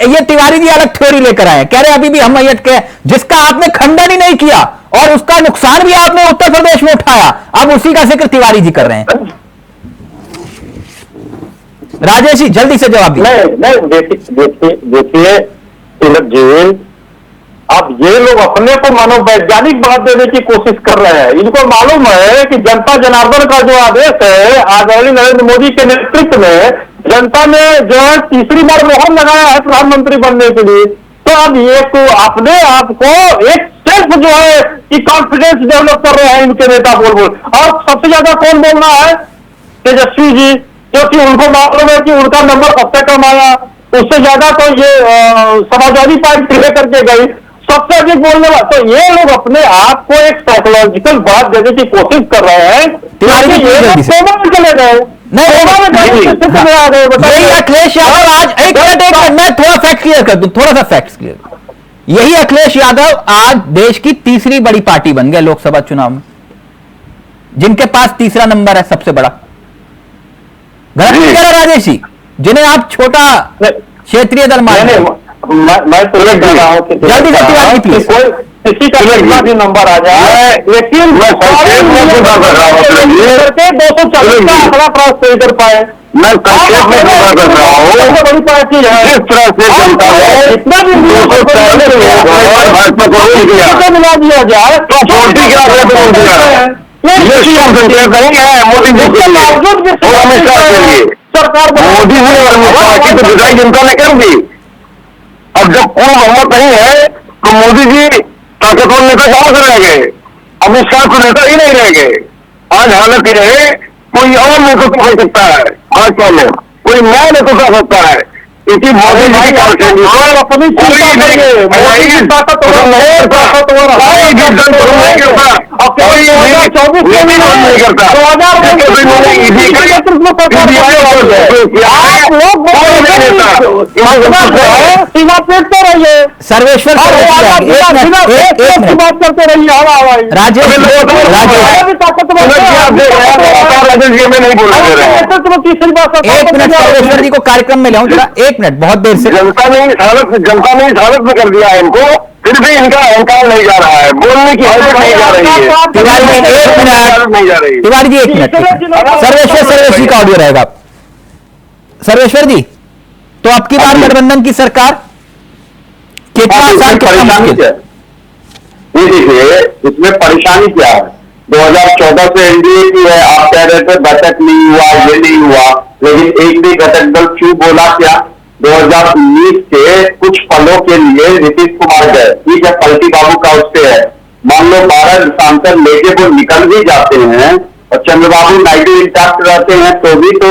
Speaker 5: ये तिवारी जी अलग थ्योरी लेकर आए, कह रहे अभी भी हम मैयत के, जिसका आपने खंडन ही नहीं किया और उसका नुकसान भी आपने उत्तर प्रदेश में उठाया, अब उसी का जिक्र तिवारी जी कर रहे हैं। राजेश जी जल्दी से जवाब दीजिए।
Speaker 7: नहीं, देखिए तिलक जी, अब ये लोग अपने को मनोवैज्ञानिक बात देने की कोशिश कर रहे हैं। इनको मालूम है कि जनता जनार्दन का जो आदेश है आदरणीय नरेंद्र मोदी के नेतृत्व में, जनता ने जो है तीसरी बार मोहर लगाया है प्रधानमंत्री बनने के लिए। तो अब ये तो अपने आप को एक सेल्फ जो है कि कॉन्फिडेंस डेवलप कर रहे हैं इनके नेता बोल। और सबसे ज्यादा कौन बोल रहा है? तेजस्वी जी, क्योंकि उनको मालूम है कि उनका नंबर सबसे कम आया, उससे ज्यादा तो ये समाजवादी पार्टी लेकर के गई, सबसे अधिक बोलने वाला। तो ये लोग अपने आप को एक साइकोलॉजिकल बात देने की कोशिश कर रहे हैं। चले गए
Speaker 5: अखिलेश यादव आज एक मिनट मैं थोड़ा फैक्ट क्लियर कर दूं, थोड़ा सा फैक्ट क्लियर। यही अखिलेश यादव आज देश की तीसरी बड़ी पार्टी बन गए लोकसभा चुनाव में, जिनके पास तीसरा नंबर है सबसे बड़ा। गलत नहीं कह रहा राजेश जी, जिन्हें आप छोटा क्षेत्रीय दल मान रहे हो।
Speaker 7: मैं तो ये कह रहा हूँ कि
Speaker 5: जल्दी से तिवारी प्लीज,
Speaker 7: किसी का कितना भी नंबर आ जाए, लेकिन मैं 240 का आंकड़ा क्रॉस नहीं कर पाए। मैं संक्षेप में पूरा कर रहा हूँ। बड़ी पार्टी है, जिस तरह से जनता है इतना भी भाजपा को मिला दिया जाए तो 40 के आंकड़े पर पहुंच गया। ये संक्षेप नहीं है मोदी जी के बावजूद और अमित शाह के लिए। सरकार मोदी जी और अमित शाह की तो विदाई जनता ने कर दी। अब जब पूर्ण बहुमत नहीं है तो मोदी जी ताकतवर नेता कहां से रह गए? अमित शाह को नेता ही नहीं रह गए। आज हालत ये है, कोई और नेतृत्व हो सकता है भाजपा में, कोई नया नेतृत्व हो सकता है। इसी मोदी जी की अपनी सीमा पेट पर रहिए।
Speaker 5: सर्वेश्वर
Speaker 7: बात करते रहिए।
Speaker 5: राजेश एक मिनट सर्वेश्वर जी को कार्यक्रम में लाऊं जरा, एक मिनट, बहुत देर से
Speaker 7: जनता ने इस हालत में कर दिया है इनको, फिर भी इनका अहंकार नहीं जा रहा है, बोलने की हालत नहीं जा रही है।
Speaker 5: तिवारी जी एक मिनट, तिवारी जी एक मिनट, सर्वेश्वर जी का ऑडियो रहेगा। सर्वेश्वर जी, तो अब की बार गठबंधन की सरकार कितना आसान, कितना मुश्किल?
Speaker 7: ये देखिए, इसमें परेशानी क्या है? 2014 से एनडीए की है, आप कह रहे थे बैठक नहीं हुआ, ये नहीं हुआ, लेकिन एक भी घटक दल क्यों बोला क्या? 2019 के कुछ पलों के लिए नीतीश कुमार गए, ठीक है, पलटी बाबू का उससे है, मान लो 12 सांसद लेके वो निकल भी जाते हैं और चंद्रबाबू नायडू इंटैक्ट रहते हैं तो भी तो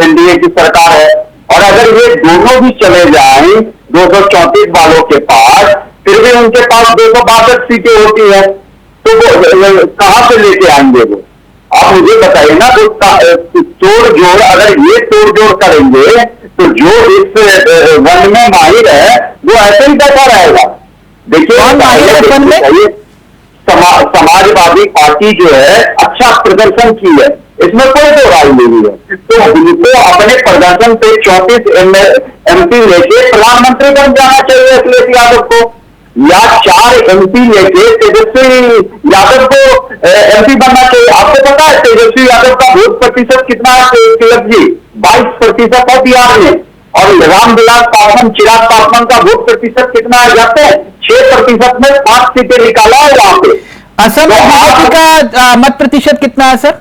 Speaker 7: एनडीए की सरकार है। और अगर ये दोनों भी चले जाएं 234 वालों के पास, फिर भी उनके पास 262 सीटें होती है, तो वो कहां से लेके आएंगे वो? आप मुझे बताइए ना। तो तोड़ जोड़, अगर ये तोड़ जोड़ करेंगे तो जो इस वन में माहिर है वो ऐसे ही बैठा रहेगा। देखिए, समाजवादी पार्टी जो है अच्छा प्रदर्शन की है, इसमें कोई दो राय नहीं है, तो उनको अपने प्रदर्शन पे 34 एमपी लेके प्रधानमंत्री बन जाना चाहिए अखिलेश यादव को, या 4 एमपी लेके तेजस्वी यादव को एमपी बनना चाहिए। आपको पता है तेजस्वी यादव का वोट प्रतिशत कितना है तिलक जी? 22% है बिहार में, और रामविलास पासवान, चिराग पासवान का वोट प्रतिशत कितना है? जाते हैं 6% में 5 सीटें निकाला है वहां पे।
Speaker 5: असम में बीजेपी का मत प्रतिशत कितना है सर?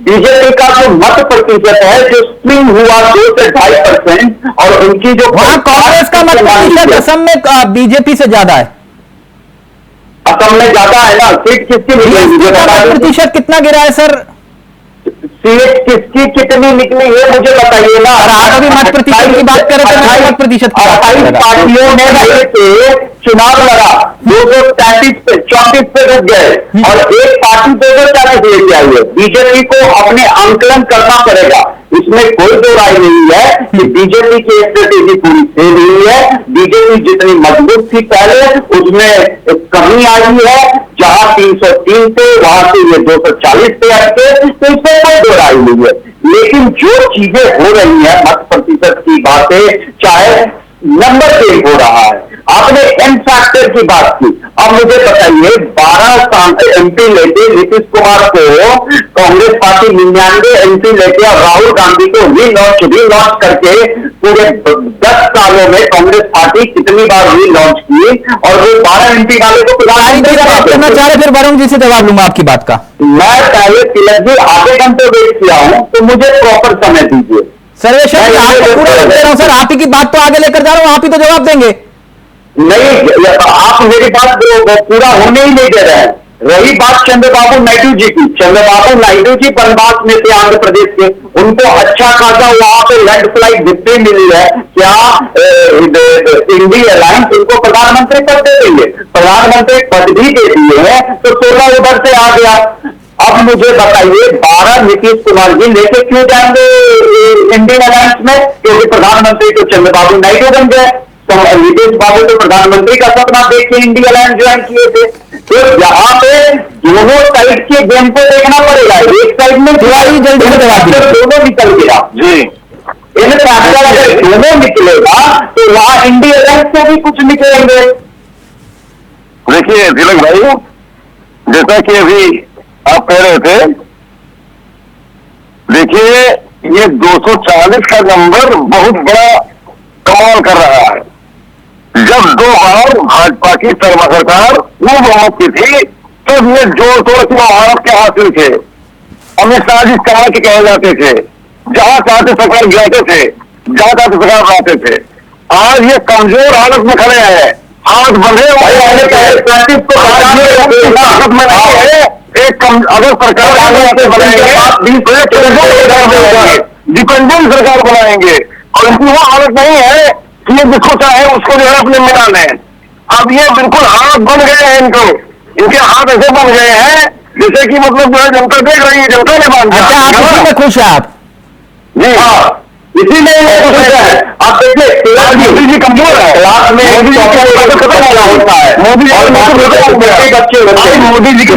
Speaker 7: बीजेपी का जो मत प्रतिशत है जो स्विंग हुआ 2 से 2.5%, और उनकी जो
Speaker 5: वहां कांग्रेस का मत प्रतिशत असम में बीजेपी से ज्यादा है।
Speaker 7: असम में ज्यादा है ना, सीट किसकी निकली?
Speaker 5: प्रतिशत कितना गिरा है सर?
Speaker 7: सीट किसकी कितनी निकली है मुझे बताइए ना।
Speaker 5: आप अभी मत प्रतिशत की बात करें तो मैं मत प्रतिशत की बात कर रहा हूं।
Speaker 7: पार्टियों ने मिलकर चुनाव लड़ा, 234 पे रुक गए, और एक पार्टी 240 लेके आई है। बीजेपी को अपने आंकलन करना पड़ेगा, इसमें कोई दो राय नहीं है कि बीजेपी की स्ट्रेटेजी पूरी फेल हुई है। बीजेपी जितनी मजबूत थी पहले उसमें कमी आई है, जहां 303 थे वहां से ये 240 पे अटके, तो इसमें कोई दो राय नहीं है। लेकिन जो चीजें हो रही है, मत प्रतिशत की बातें, चाहे नंबर गेम हो रहा है, आपने एम फैक्टर की बात की। अब मुझे बताइए 12 एमपी लेके नीतीश कुमार को कांग्रेस पार्टी 99 एमपी लेके और राहुल गांधी को रीलॉन्च करके पूरे 10 सालों में कांग्रेस पार्टी कितनी बार रीलॉन्च की, और वो 12 एमपी वाले को प्रधानमंत्री
Speaker 5: करना चाह रहे, फिर वरुण जी से जवाब लूंगा आपकी बात का।
Speaker 7: मैं पहले तिलक जी आधे घंटे वेट किया हूं, तो मुझे प्रॉपर समय दीजिए।
Speaker 5: सर्वेश्वर पूरा दे रहा हूं सर, आप ही की बात तो आगे लेकर जा रहा हूं, आप ही तो जवाब देंगे।
Speaker 7: नहीं, आप मेरी बात पूरा होने ही नहीं दे रहे हैं। रही बात चंद्रबाबू नायडू जी की, चंद्रबाबू नायडू जी बनवास में थे आंध्र प्रदेश के, उनको अच्छा खासा वहां पे लैंडस्लाइड विक्ट्री मिली है। क्या इंडिया अलायंस उनको प्रधानमंत्री पद दे देंगे? प्रधानमंत्री पद भी दे दिए हैं, तो 16 उधर से आ गया। अब मुझे बताइए 12 नीतीश कुमार जी लेके क्यों जाएंगे इंडियन अलायंस में? क्योंकि प्रधानमंत्री तो चंद्रबाबू नायडू बन गए, तो नीतीश बाबू तो प्रधानमंत्री का सपना देख के इंडिया अलायंस ज्वाइन किए थे। तो यहाँ पे दोनों साइड के गेम को देखना पड़ेगा। एक साइड में दोनों निकल गया जी, इन फैसला अगर दोनों निकलेगा तो वहां इंडिया अलायंस से भी कुछ निकलेंगे।
Speaker 6: देखिए तिलक भाई, जैसा कि अभी आप कह रहे थे, देखिए ये 240 का नंबर बहुत बड़ा कमाल कर रहा है। जब 2 बार भाजपा की सर्वा सरकार वो बहुमत की थी, तब ये जोर तोड़ के महाराष्ट्र के हासिल थे। अमित शाह जिस तरह के कहे जाते थे, जहां चाहते सरकार गिराते थे, जहां चाहते सरकार बनाते थे। आज ये कमजोर हालत में खड़े हैं, हाथ बंधे हुए हैं। एक अगर सरकार बनाएंगे, डिपेंडेंट सरकार बनाएंगे, और इनकी वो हालत नहीं है कि ये जिसको चाहे उसको जो है अपने मिला लें। अब ये बिल्कुल हाथ बन गए हैं, इनके हाथ ऐसे बन गए हैं जैसे कि मतलब जो है जनता देख रही है, जनता ने बांध दिया।
Speaker 5: खुश है आप
Speaker 7: जी? हाँ, इसीलिए आप देखिए मोदी जी कमजोर है, क्लास में मोदी जी खत्म होता है, मोदी बच्चे मोदी जी के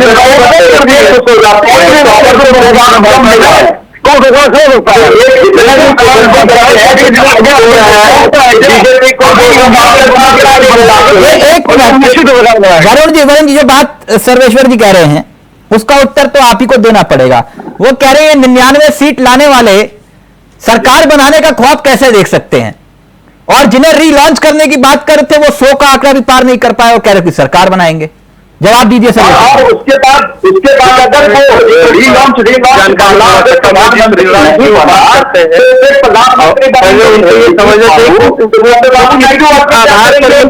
Speaker 5: वरुण जी जो बात सर्वेश्वर जी कह रहे हैं उसका उत्तर तो आप ही को देना पड़ेगा। वो कह रहे हैं 99 सीट लाने वाले सरकार बनाने का ख्वाब कैसे देख सकते हैं, और जिन्हें रीलॉन्च करने की बात कर रहे थे वो 100 का आंकड़ा भी पार नहीं कर पाए, वो कह रहे कि सरकार बनाएंगे। जवाब दीजिए सर।
Speaker 7: और उसके बाद अगर वो रीलॉन्च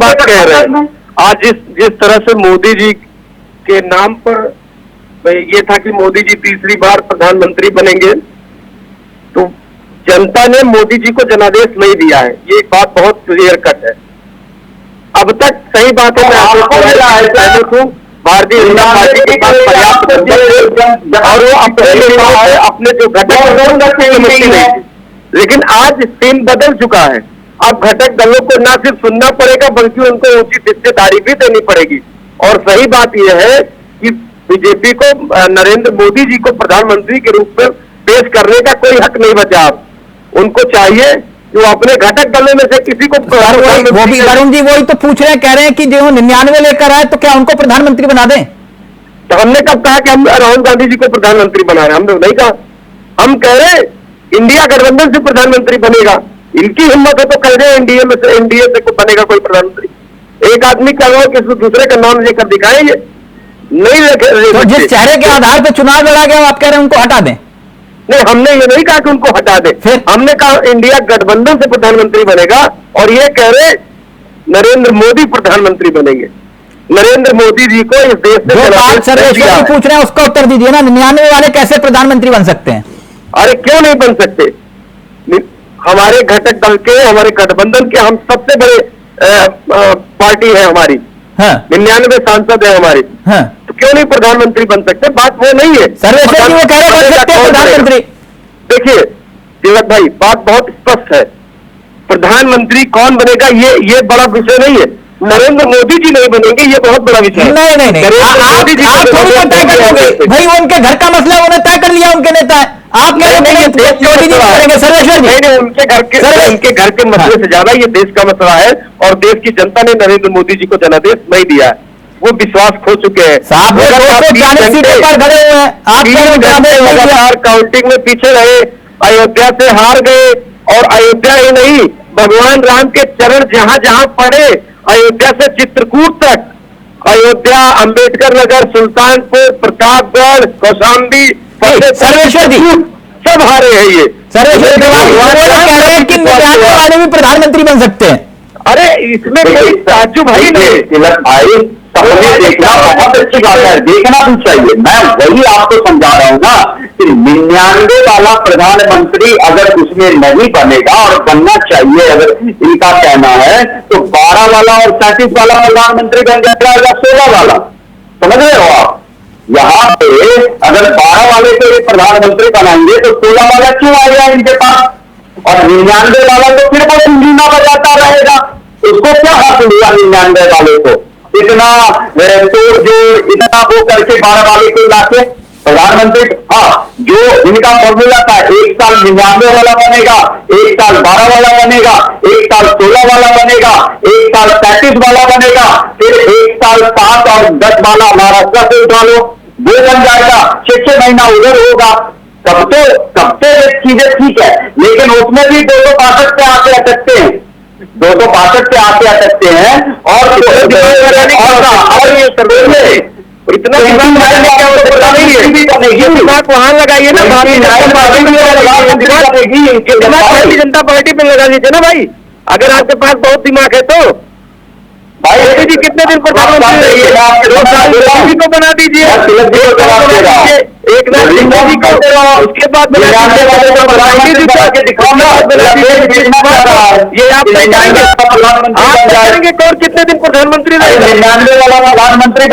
Speaker 8: बात कह रहे हैं। आज जिस तरह से मोदी जी के नाम पर ये था कि मोदी जी तीसरी बार प्रधानमंत्री बनेंगे, तो जनता ने मोदी जी को जनादेश नहीं दिया है, ये एक बात बहुत क्लियर कट है। अब तक सही बात है, मैं आपको भारतीय जनता पार्टी के पास पर्याप्त और वो अपने जो घटक, लेकिन आज सीन बदल चुका है। अब घटक दलों को न सिर्फ सुनना पड़ेगा बल्कि उनको उचित हिस्सेदारी भी देनी पड़ेगी। और सही बात यह है कि बीजेपी को नरेंद्र मोदी जी को प्रधानमंत्री के रूप में पेश करने का कोई हक नहीं बचा। उनको चाहिए कि वो अपने घटक दलों में से किसी को
Speaker 5: वो भी वरुण जी वही तो पूछ रहे हैं, कह रहे हैं कि जो 99 लेकर आए तो क्या उनको प्रधानमंत्री बना दें?
Speaker 8: तो हमने कब कहा कि हम राहुल गांधी जी को प्रधानमंत्री बना रहे हैं? हमने नहीं कहा। हम कह रहे इंडिया गठबंधन से प्रधानमंत्री बनेगा। इनकी हिम्मत है तो कह रहे एनडीए से बनेगा कोई प्रधानमंत्री। एक आदमी का नाम किसी दूसरे का नाम लेकर दिखाएंगे नहीं।
Speaker 5: तो जिस चेहरे के आधार पर चुनाव लड़ा गया आप कह रहे हैं उनको हटा दें?
Speaker 8: नहीं, हमने ये नहीं कहा कि उनको हटा दे, हमने कहा इंडिया गठबंधन से प्रधानमंत्री बनेगा, और ये कह रहे नरेंद्र मोदी प्रधानमंत्री बनेंगे। नरेंद्र मोदी जी को इस देश में
Speaker 5: सर्वेश्वर पूछ रहे हैं उसका उत्तर दीजिए ना, 99 वाले कैसे प्रधानमंत्री बन सकते हैं?
Speaker 8: अरे क्यों नहीं बन सकते? हमारे घटक दल के, हमारे गठबंधन के हम सबसे बड़े पार्टी है हमारी, 99 सांसद है हमारे, तो क्यों नहीं प्रधानमंत्री बन सकते? बात वो नहीं है।
Speaker 5: सर्वेश्वर जी वो कह रहे हैं प्रधानमंत्री।
Speaker 8: देखिए तिलक भाई, बात बहुत स्पष्ट है, प्रधानमंत्री कौन बनेगा ये बड़ा विषय नहीं है। नरेंद्र मोदी जी नहीं बनेंगे, ये बहुत बड़ा विषय है।
Speaker 5: नहीं नहीं नहीं, आप थोड़ी ना तय कर दोगे भाई, वो उनके घर का मसला उन्होंने तय कर लिया, उनके नेता है। आप मोदी जी करेंगे? सर्वेश्वर जी
Speaker 8: उनके घर के मसले से ज्यादा ये देश का मसला है, और देश की जनता ने नरेंद्र मोदी जी को जनादेश नहीं दिया है, वो विश्वास खो चुके हैं। लगातार काउंटिंग में पीछे रहे, अयोध्या से हार गए, और अयोध्या ही नहीं, भगवान राम के चरण जहां जहां पड़े, अयोध्या से चित्रकूट तक, अयोध्या, अंबेडकर नगर, सुल्तानपुर, प्रतापगढ़, कौशाम्बी,
Speaker 5: सर्वेश्वर जी
Speaker 8: सब हारे हैं ये।
Speaker 5: सर्वेश्वर कह रहे हैं कि 99 वाले भी प्रधानमंत्री बन सकते हैं।
Speaker 8: अरे इसमें कोई ताज्जुब भाई नहीं,
Speaker 7: तिलक भाई देखना बहुत अच्छी बात है, देखना भी चाहिए। मैं वही आपको समझा रहा हूँ ना कि 99 वाला प्रधानमंत्री अगर उसमें नहीं बनेगा, और बनना चाहिए अगर इनका कहना है, तो 12 वाला और 37 वाला प्रधानमंत्री बन जाएगा या 16 वाला, समझ रहे हो आप? यहाँ पे अगर 12 वाले को प्रधानमंत्री बनाएंगे तो 16 वाला क्यों आएगा इनके पास? और 99 वाला तो फिर वो सुंदीना बजाता रहेगा, उसको क्या हाथ लिया 99 वाले को? इतना तो जो इतना वो करके 12 वाले को लाके प्रधानमंत्री, हाँ, जो इनका फॉर्मूला था, एक साल 99 वाला बनेगा, एक साल 12 वाला बनेगा, एक साल 16 वाला बनेगा, एक साल 37 वाला बनेगा, फिर एक साल 7 और 10 वाला महाराष्ट्र से उठा लो, वो बन जाएगा, 6 महीना उधर होगा। तब तो चीजें ठीक है, लेकिन उसमें भी 262 पे आके अटकते हैं, 262 पे आके अटकते हैं, और
Speaker 8: इतना दिमाग वहां लगाइए ना, भारतीय जनता पार्टी पे लगा दीजिए ना भाई, अगर आपके पास बहुत दिमाग है तो। भाई मोदी जी कितने दिन प्रधानमंत्री रहिए, को बना दीजिए, एक नाथ शिंदे जी को, उसके बाद ये आप तय करेंगे कौन कितने दिन प्रधानमंत्री रहेगा,
Speaker 7: 99 वाला प्रधानमंत्री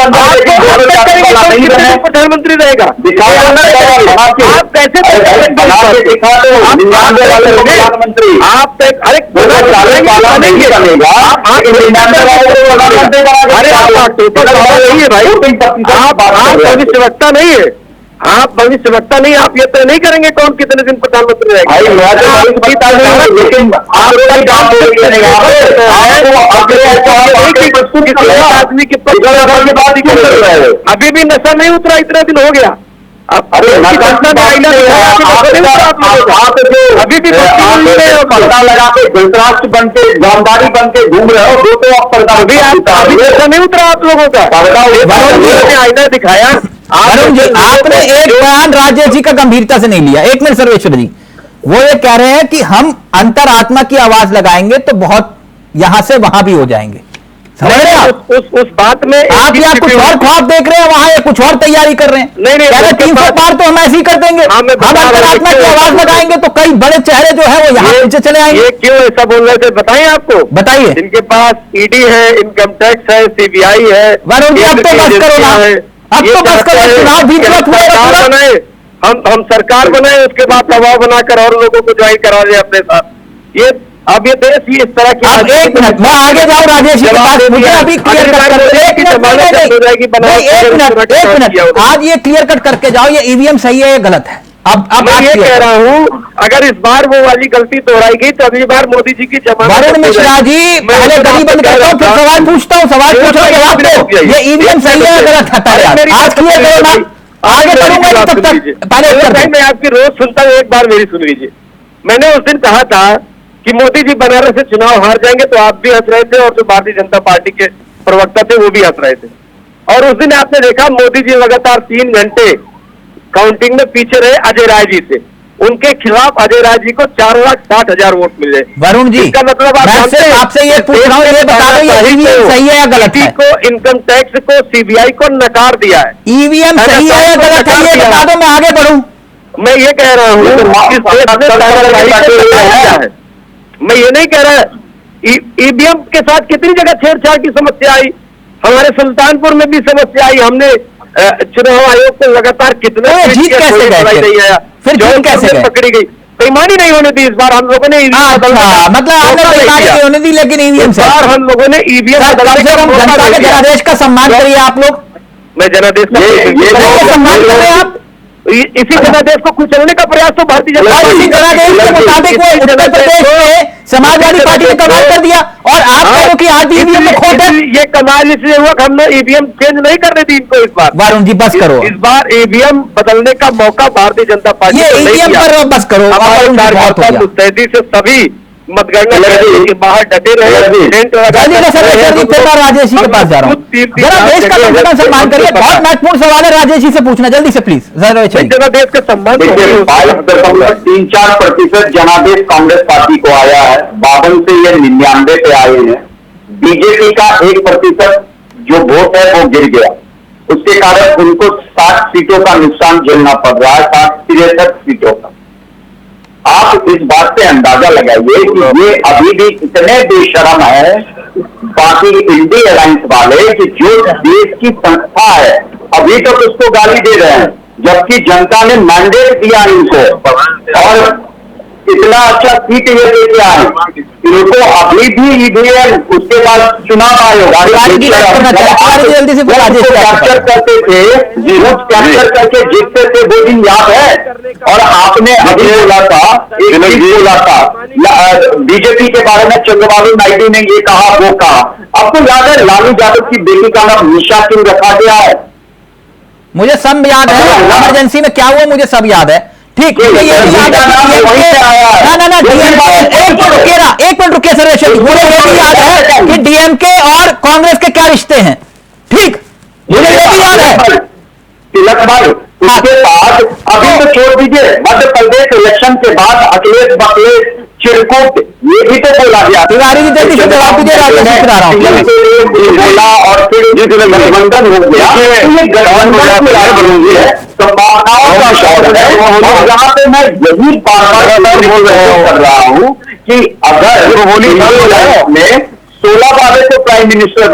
Speaker 8: प्रधानमंत्री रहेगा। आप कैसे प्रधानमंत्री, आप अरे आप भविष्यवक्ता नहीं है, आप भविष्यवक्ता नहीं, आप ये तय नहीं करेंगे कौन कितने दिन प्रधानमंत्री रहेगा। आदमी की अभी भी नशा नहीं उतरा, इतना दिन हो गया, अभी भी
Speaker 7: पर्दा लगा के धृतराष्ट्र बन के, गांधारी बन के घूम रहे हो, तो अभी
Speaker 8: नशा नहीं उतरा आप लोगों का, आईना दिखाया।
Speaker 5: वरुण जी, आपने एक बयान राजेश जी का गंभीरता से नहीं लिया। एक मिनट सर्वेश्वर जी, वो ये कह रहे हैं कि हम अंतरात्मा की आवाज लगाएंगे तो बहुत यहां से वहां भी हो जाएंगे।
Speaker 8: उस बात में
Speaker 5: आप या कुछ और ख्वाब देख रहे हैं वहां, या कुछ और तैयारी कर रहे हैं?
Speaker 8: नहीं
Speaker 5: 300 पार तो हम ऐसे ही कर देंगे, हम अंतरात्मा की आवाज लगाएंगे तो कई बड़े चेहरे जो है वो यहाँ नीचे चले आएंगे।
Speaker 8: ये क्यों ऐसा बोल रहे थे बताएं आपको?
Speaker 5: बताइए।
Speaker 8: इनके पास ईडी है, इनकम टैक्स है, सीबीआई है।
Speaker 5: वरुण जी अब तो बस करो ना, अब तो बस करो, चुनाव भी
Speaker 8: बनाए, हम सरकार बनाए, उसके बाद दबाव बनाकर और लोगों को ज्वाइन करा दे अपने साथ। ये अब ये देश ही इस तरह की।
Speaker 5: एक मिनट मैं आगे जाऊं राजेश जी के पास, मुझे अभी क्लियर कट कर एक मिनट आज ये क्लियर कट करके जाओ, ये ईवीएम सही है या गलत है? अब
Speaker 8: मैं ये कह रहा हूँ, अगर इस बार वो वाली गलती दोहराई गई तो अगली बार मोदी जी की जमानत।
Speaker 5: वरुण मिश्रा जी, पहले गली बंद करता हूँ, फिर सवाल पूछता हूँ, सवाल पूछ रहा जवाब दो, ये ईवीएम सही है या गलत है? आज क्लियर करो ना, आगे बढ़ूंगा तब तक पहले
Speaker 8: मैं आपकी रोज सुनता हूँ, एक बार मेरी सुन लीजिए। मैंने उस दिन कहा था कि मोदी जी बनारस से चुनाव हार जाएंगे, तो आप भी हंस रहे थे और जो भारतीय जनता पार्टी के प्रवक्ता थे वो भी हंस रहे थे। और उस दिन आपने देखा मोदी जी लगातार 3 घंटे काउंटिंग में पीछे रहे अजय राय जी से, उनके खिलाफ अजय राय जी को 4,60,000 वोट मिले।
Speaker 5: वरुण जी,
Speaker 8: इसका मतलब आप जानते हैं,
Speaker 5: आपसे ये पूछ रहा हूँ, ये बता दो ये ईवीएम सही है या गलत है?
Speaker 8: को, इनकम टैक्स को, सीबीआई को नकार दिया है।
Speaker 5: ईवीएम सही है या गलत है, ये बता दो, मैं आगे बढ़ूं।
Speaker 8: मैं ये कह रहा हूँ, मैं ये नहीं कह रहा, ईवीएम के साथ कितनी जगह छेड़छाड़ की समस्या आई, हमारे सुल्तानपुर में भी समस्या आई। हमने चुनाव आयोग को लगातार कितने
Speaker 5: जीत कैसे गए, फिर जीत कैसे
Speaker 8: पकड़ी गई, बेईमानी नहीं होने दी। इस बार हम लोगों ने
Speaker 5: मतलब आपने बेईमानी नहीं होने दी, लेकिन ईवीएम
Speaker 8: इस बार हम लोगों ने ईवीएम
Speaker 5: जनता के जनादेश का सम्मान करिए आप लोग।
Speaker 8: मैं जनादेश का
Speaker 5: सम्मान कर रहे हैं आप,
Speaker 8: इसी जनादेश को कुचलने का प्रयास तो भारतीय जनता
Speaker 5: पार्टी इसी जनादेश के मुताबिक वो उत्तर प्रदेश में समाजवादी पार्टी ने कमाल कर दिया, और आप कह रहे हो कि आज ईवीएम में खोट है।
Speaker 8: ये कमाल इसलिए हुआ कि हमने ईवीएम चेंज नहीं करने दी इनको इस बार।
Speaker 5: वरुण जी बस करो,
Speaker 8: इस बार ईवीएम बदलने का मौका भारतीय जनता पार्टी
Speaker 5: ये ईवीएम पर बस करो।
Speaker 8: हमारे मुस्तैदी से सभी मतगणना के बाहर डटे रहे।
Speaker 5: राजेश जी के पास जा रहा हूँ, जरा देश का संविधान सम्मान करिए। बहुत महत्वपूर्ण सवाल है, राजेश जी से पूछना जल्दी से प्लीज।
Speaker 8: जनादेश का सम्मान
Speaker 7: 22.3-4% जनादेश कांग्रेस पार्टी को आया है, 52 से ये 99 पे आए हैं। बीजेपी का 1% जो वोट है वो गिर गया, उसके कारण उनको 60 सीटों का नुकसान झेलना पड़ रहा है, 63 सीटों का। आप इस बात से अंदाजा लगाइए कि ये अभी भी इतने बेशरम है बाकी इंडी अलायंस वाले कि जो देश की संस्था है अभी तक उसको गाली दे रहे हैं, जबकि जनता ने मैंडेट दिया इनको और इतना अच्छा सीट ये लेके आए, इनको अभी भी ईवीएम, उसके बाद चुनाव आयोग कैप्चर करते थे, कैप्चर करके जीतते थे, वो दिन याद है। और आपने अभी बोला था, एक चीज बोला था बीजेपी के बारे में, चंद्रबाबू नायडू ने ये कहा वो कहा। आपको याद है लालू यादव की बेटी का नाम निशा क्यों रखा गया है?
Speaker 5: मुझे सब याद है, इमरजेंसी में क्या हुआ मुझे सब याद है। ठीक है, ये भी याद है। ना एक मिनट रुकिए सर्वेश्वर, मुझे ये भी याद है कि डीएमके और कांग्रेस के क्या रिश्ते हैं। ठीक, मुझे ये भी याद है।
Speaker 7: तिलक भाई, उसके बाद अभी तो छोड़ दीजिए, मध्य प्रदेश इलेक्शन के बाद अखिलेश बखलेश चिरकुट ये भी तो बोला गया।
Speaker 5: तिवारी जी जल्दी से जवाब दीजिए।
Speaker 7: बोला और फिर गठबंधन हो गया, ये गठबंधन है, संभावनाओं का शौक है। और जहां पे मैं यही बार कर रहा हूँ कि अगर में 16 वाले को प्राइम मिनिस्टर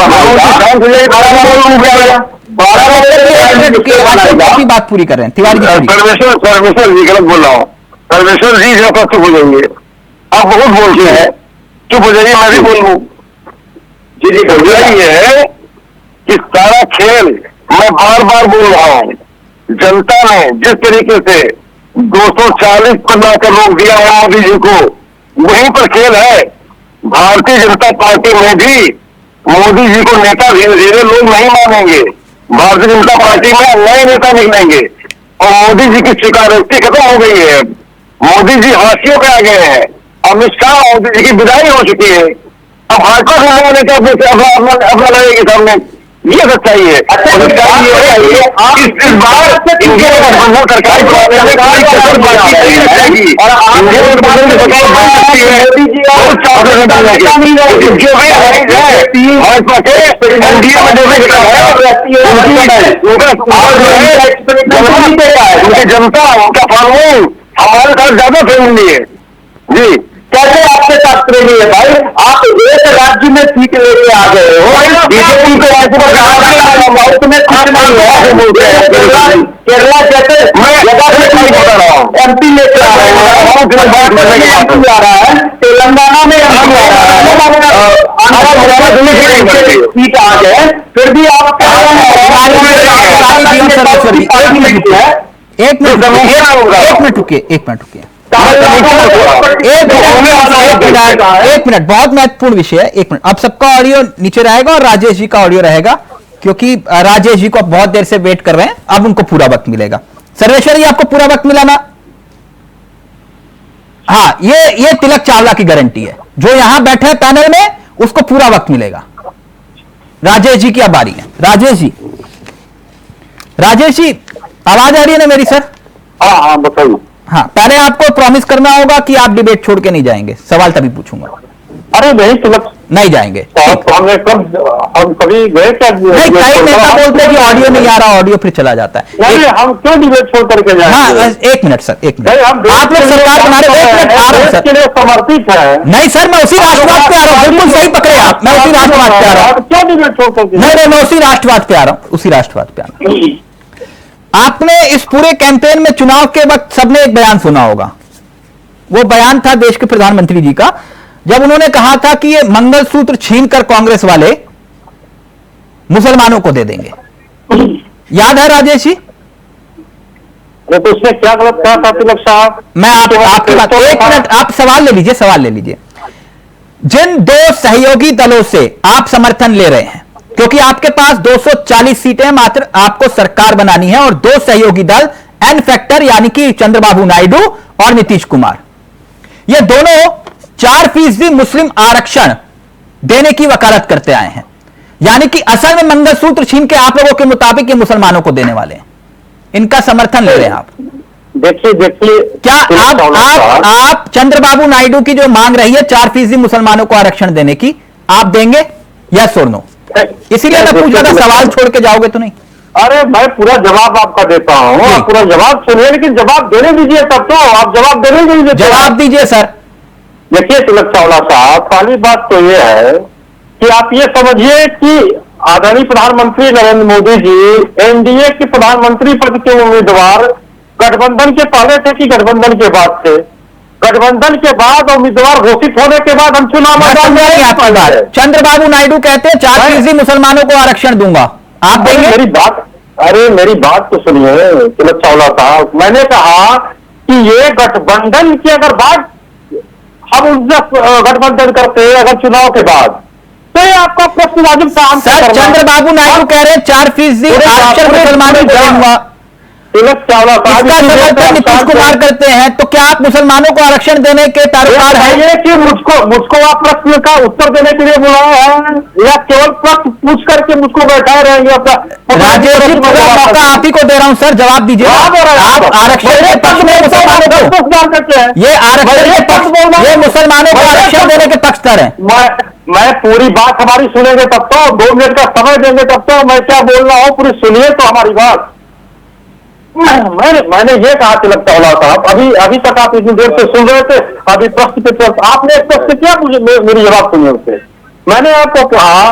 Speaker 5: की बात पूरी कर रहे हैं तिवारी जी।
Speaker 7: सर्वेश्वर जी गलत बोल रहा हूँ, सर्वेश्वर जी जो चुप हो जाइए, आप बहुत बोलते हैं, चुप हो जाइए, मैं भी बोल लूँ। जी बोलिए है कि सारा खेल, मैं बार बार बोल रहा हूँ, जनता ने जिस तरीके से 240 पर लाकर रोक दिया है मोदी जी को, वहीं पर खेल है। भारतीय जनता पार्टी में भी मोदी जी को नेता धीरे धीरे लोग नहीं मानेंगे, भारतीय जनता पार्टी में नए नेता निकलेंगे और मोदी जी की स्वीकारोक्ति खत्म हो गई है। मोदी जी हाशियों पे आ गए हैं, अमित शाह मोदी जी की विदाई हो चुकी है, अब भाजपा के नए नेता अपना लगेगी सामने, ये सच्चाई है। इस बार इंडिया गठबंधन सरकार भाजपा के एनडीए में उनकी जनता, उनका फॉलोइंग हमारे साथ ज्यादा फ्रेंडली है। जी कैसे आपके साथ प्रेमी है भाई? आप एक राज्य में सीट लेके आ गए हो, बीजेपी को राज्य में केरला जैसे एमपी लेके आ रहे हैं, तेलंगाना में एमपी सीट आ गए, फिर भी आप
Speaker 5: एक मिनट रुकिए, एक मिनट, बहुत महत्वपूर्ण विषय है। एक मिनट, अब सबका ऑडियो नीचे रहेगा और राजेश जी का ऑडियो रहेगा, क्योंकि राजेश जी को बहुत देर से वेट कर रहे हैं, अब उनको पूरा वक्त मिलेगा। सर्वेश्वर जी आपको पूरा वक्त मिला ना? हाँ, ये तिलक चावला की गारंटी है, जो यहां बैठे हैं पैनल में, उसको पूरा वक्त मिलेगा। राजेश जी की अब बारी है। राजेश जी आवाज आ रही है ना मेरी सर?
Speaker 7: हाँ बताइए।
Speaker 5: हाँ, पहले आपको प्रॉमिस करना होगा कि आप डिबेट छोड़ के नहीं जाएंगे, सवाल तभी पूछूंगा।
Speaker 7: अरे नहीं तिलक
Speaker 5: नहीं जाएंगे।
Speaker 7: हमने कब हम कभी गए क्या?
Speaker 5: नहीं, कई नेता बोलते हैं कि ऑडियो नहीं आ रहा, ऑडियो फिर चला जाता है।
Speaker 7: नहीं, हम क्यों डिबेट छोड़ करके जाएंगे?
Speaker 5: हाँ, एक मिनट सर, एक मिनट। आप लोग सरकार बना रहे, एक मिनट आ रहा हूं सर।
Speaker 7: के लिए समर्पित है।
Speaker 5: नहीं सर, मैं उसी राष्ट्रवाद पे आ रहा हूँ, बिल्कुल सही पकड़े आप, मैं उसी राष्ट्रवाद पे आ रहा हूँ।
Speaker 7: क्यों डिबेट छोड़ करके?
Speaker 5: नहीं, मैं उसी राष्ट्रवाद पे आ रहा हूँ, उसी राष्ट्रवाद पे आ रहा हूँ। आपने इस पूरे कैंपेन में चुनाव के वक्त सबने एक बयान सुना होगा। वो बयान था देश के प्रधानमंत्री जी का, जब उन्होंने कहा था कि ये मंगलसूत्र छीनकर कांग्रेस वाले मुसलमानों को दे देंगे। याद है राजेश जी?
Speaker 7: तो उसमें क्या गलत कहा था तिलक साहब?
Speaker 5: मैं आपकी बात, एक मिनट, आप सवाल ले लीजिए, सवाल ले लीजिए। जिन दो सहयोगी दलों से आप समर्थन ले रहे हैं, क्योंकि आपके पास 240 सीटें मात्र आपको सरकार बनानी है, और दो सहयोगी दल एन फैक्टर यानी कि चंद्रबाबू नायडू और नीतीश कुमार, ये दोनों 4% मुस्लिम आरक्षण देने की वकालत करते आए हैं। यानी कि असल में मंगलसूत्र छीन के आप लोगों के मुताबिक ये मुसलमानों को देने वाले हैं, इनका समर्थन ले रहे हैं आप।
Speaker 7: देखिए
Speaker 5: क्या आप चंद्रबाबू नायडू की जो मांग रही है 4% मुसलमानों को आरक्षण देने की, आप देंगे? यस और नो? इसीलिए मैं पूछ रहा था, सवाल छोड़ के जाओगे तो नहीं?
Speaker 7: अरे मैं पूरा जवाब आपका देता हूँ, आप पूरा जवाब सुनिए, लेकिन जवाब देने दीजिए तब तो। आप जवाब देने दीजिए,
Speaker 5: जवाब दीजिए सर।
Speaker 7: देखिए तिलक चावला साहब, पहली बात तो ये है कि आप ये समझिए कि आदरणीय प्रधानमंत्री नरेंद्र मोदी जी एनडीए के प्रधानमंत्री पद के उम्मीदवार गठबंधन के पहले थे कि गठबंधन के बाद थे? गठबंधन के बाद उम्मीदवार घोषित होने के बाद हम चुनाव मैदान में आपकी बात।
Speaker 5: चंद्रबाबू नायडू कहते हैं 4% मुसलमानों को आरक्षण दूंगा, आप देंगे?
Speaker 7: मेरी बात, अरे मेरी बात तो सुनिए तिलक चावला साहब, मैंने कहा कि ये गठबंधन की अगर बात हम उनसे गठबंधन करते हैं अगर चुनाव के बाद, तो ये आपका प्रश्न वाजिब काम
Speaker 5: सर, चंद्रबाबू नायडू कह रहे हैं 4% आरक्षण मुसलमानों को दूंगा।
Speaker 7: तिलक चावला साहब
Speaker 5: इसका समर्थन नीतीश कुमार करते हैं, तो क्या आप मुसलमानों को आरक्षण देने के तारुकार हैं?
Speaker 7: कि मुझको आप प्रश्न का उत्तर देने के लिए बुलाया है या केवल प्रश्न पूछ करके मुझको बैठाए रहेंगे?
Speaker 5: राजेश जी, पूरा मौका आप ही को दे रहा हूं सर, जवाब दीजिए। आप आरक्षण के पक्ष में मुसलमानों को, ये आरक्षण के पक्ष, ये मुसलमानों को आरक्षण देने के पक्षधर हैं।
Speaker 7: मैं पूरी बात हमारी सुनेंगे तब तो, 2 मिनट का समय देंगे तब तो, मैं क्या बोल रहा हूँ पूरी सुनिए तो हमारी बात। मैंने ये कहा तिलक चावला साहब, अभी तक आप इतनी देर से सुन रहे थे, अभी प्रश्न पे प्रश्न आपने एक प्रश्न किया, मुझे मेरी जवाब सुनिए उससे। मैंने आपको कहा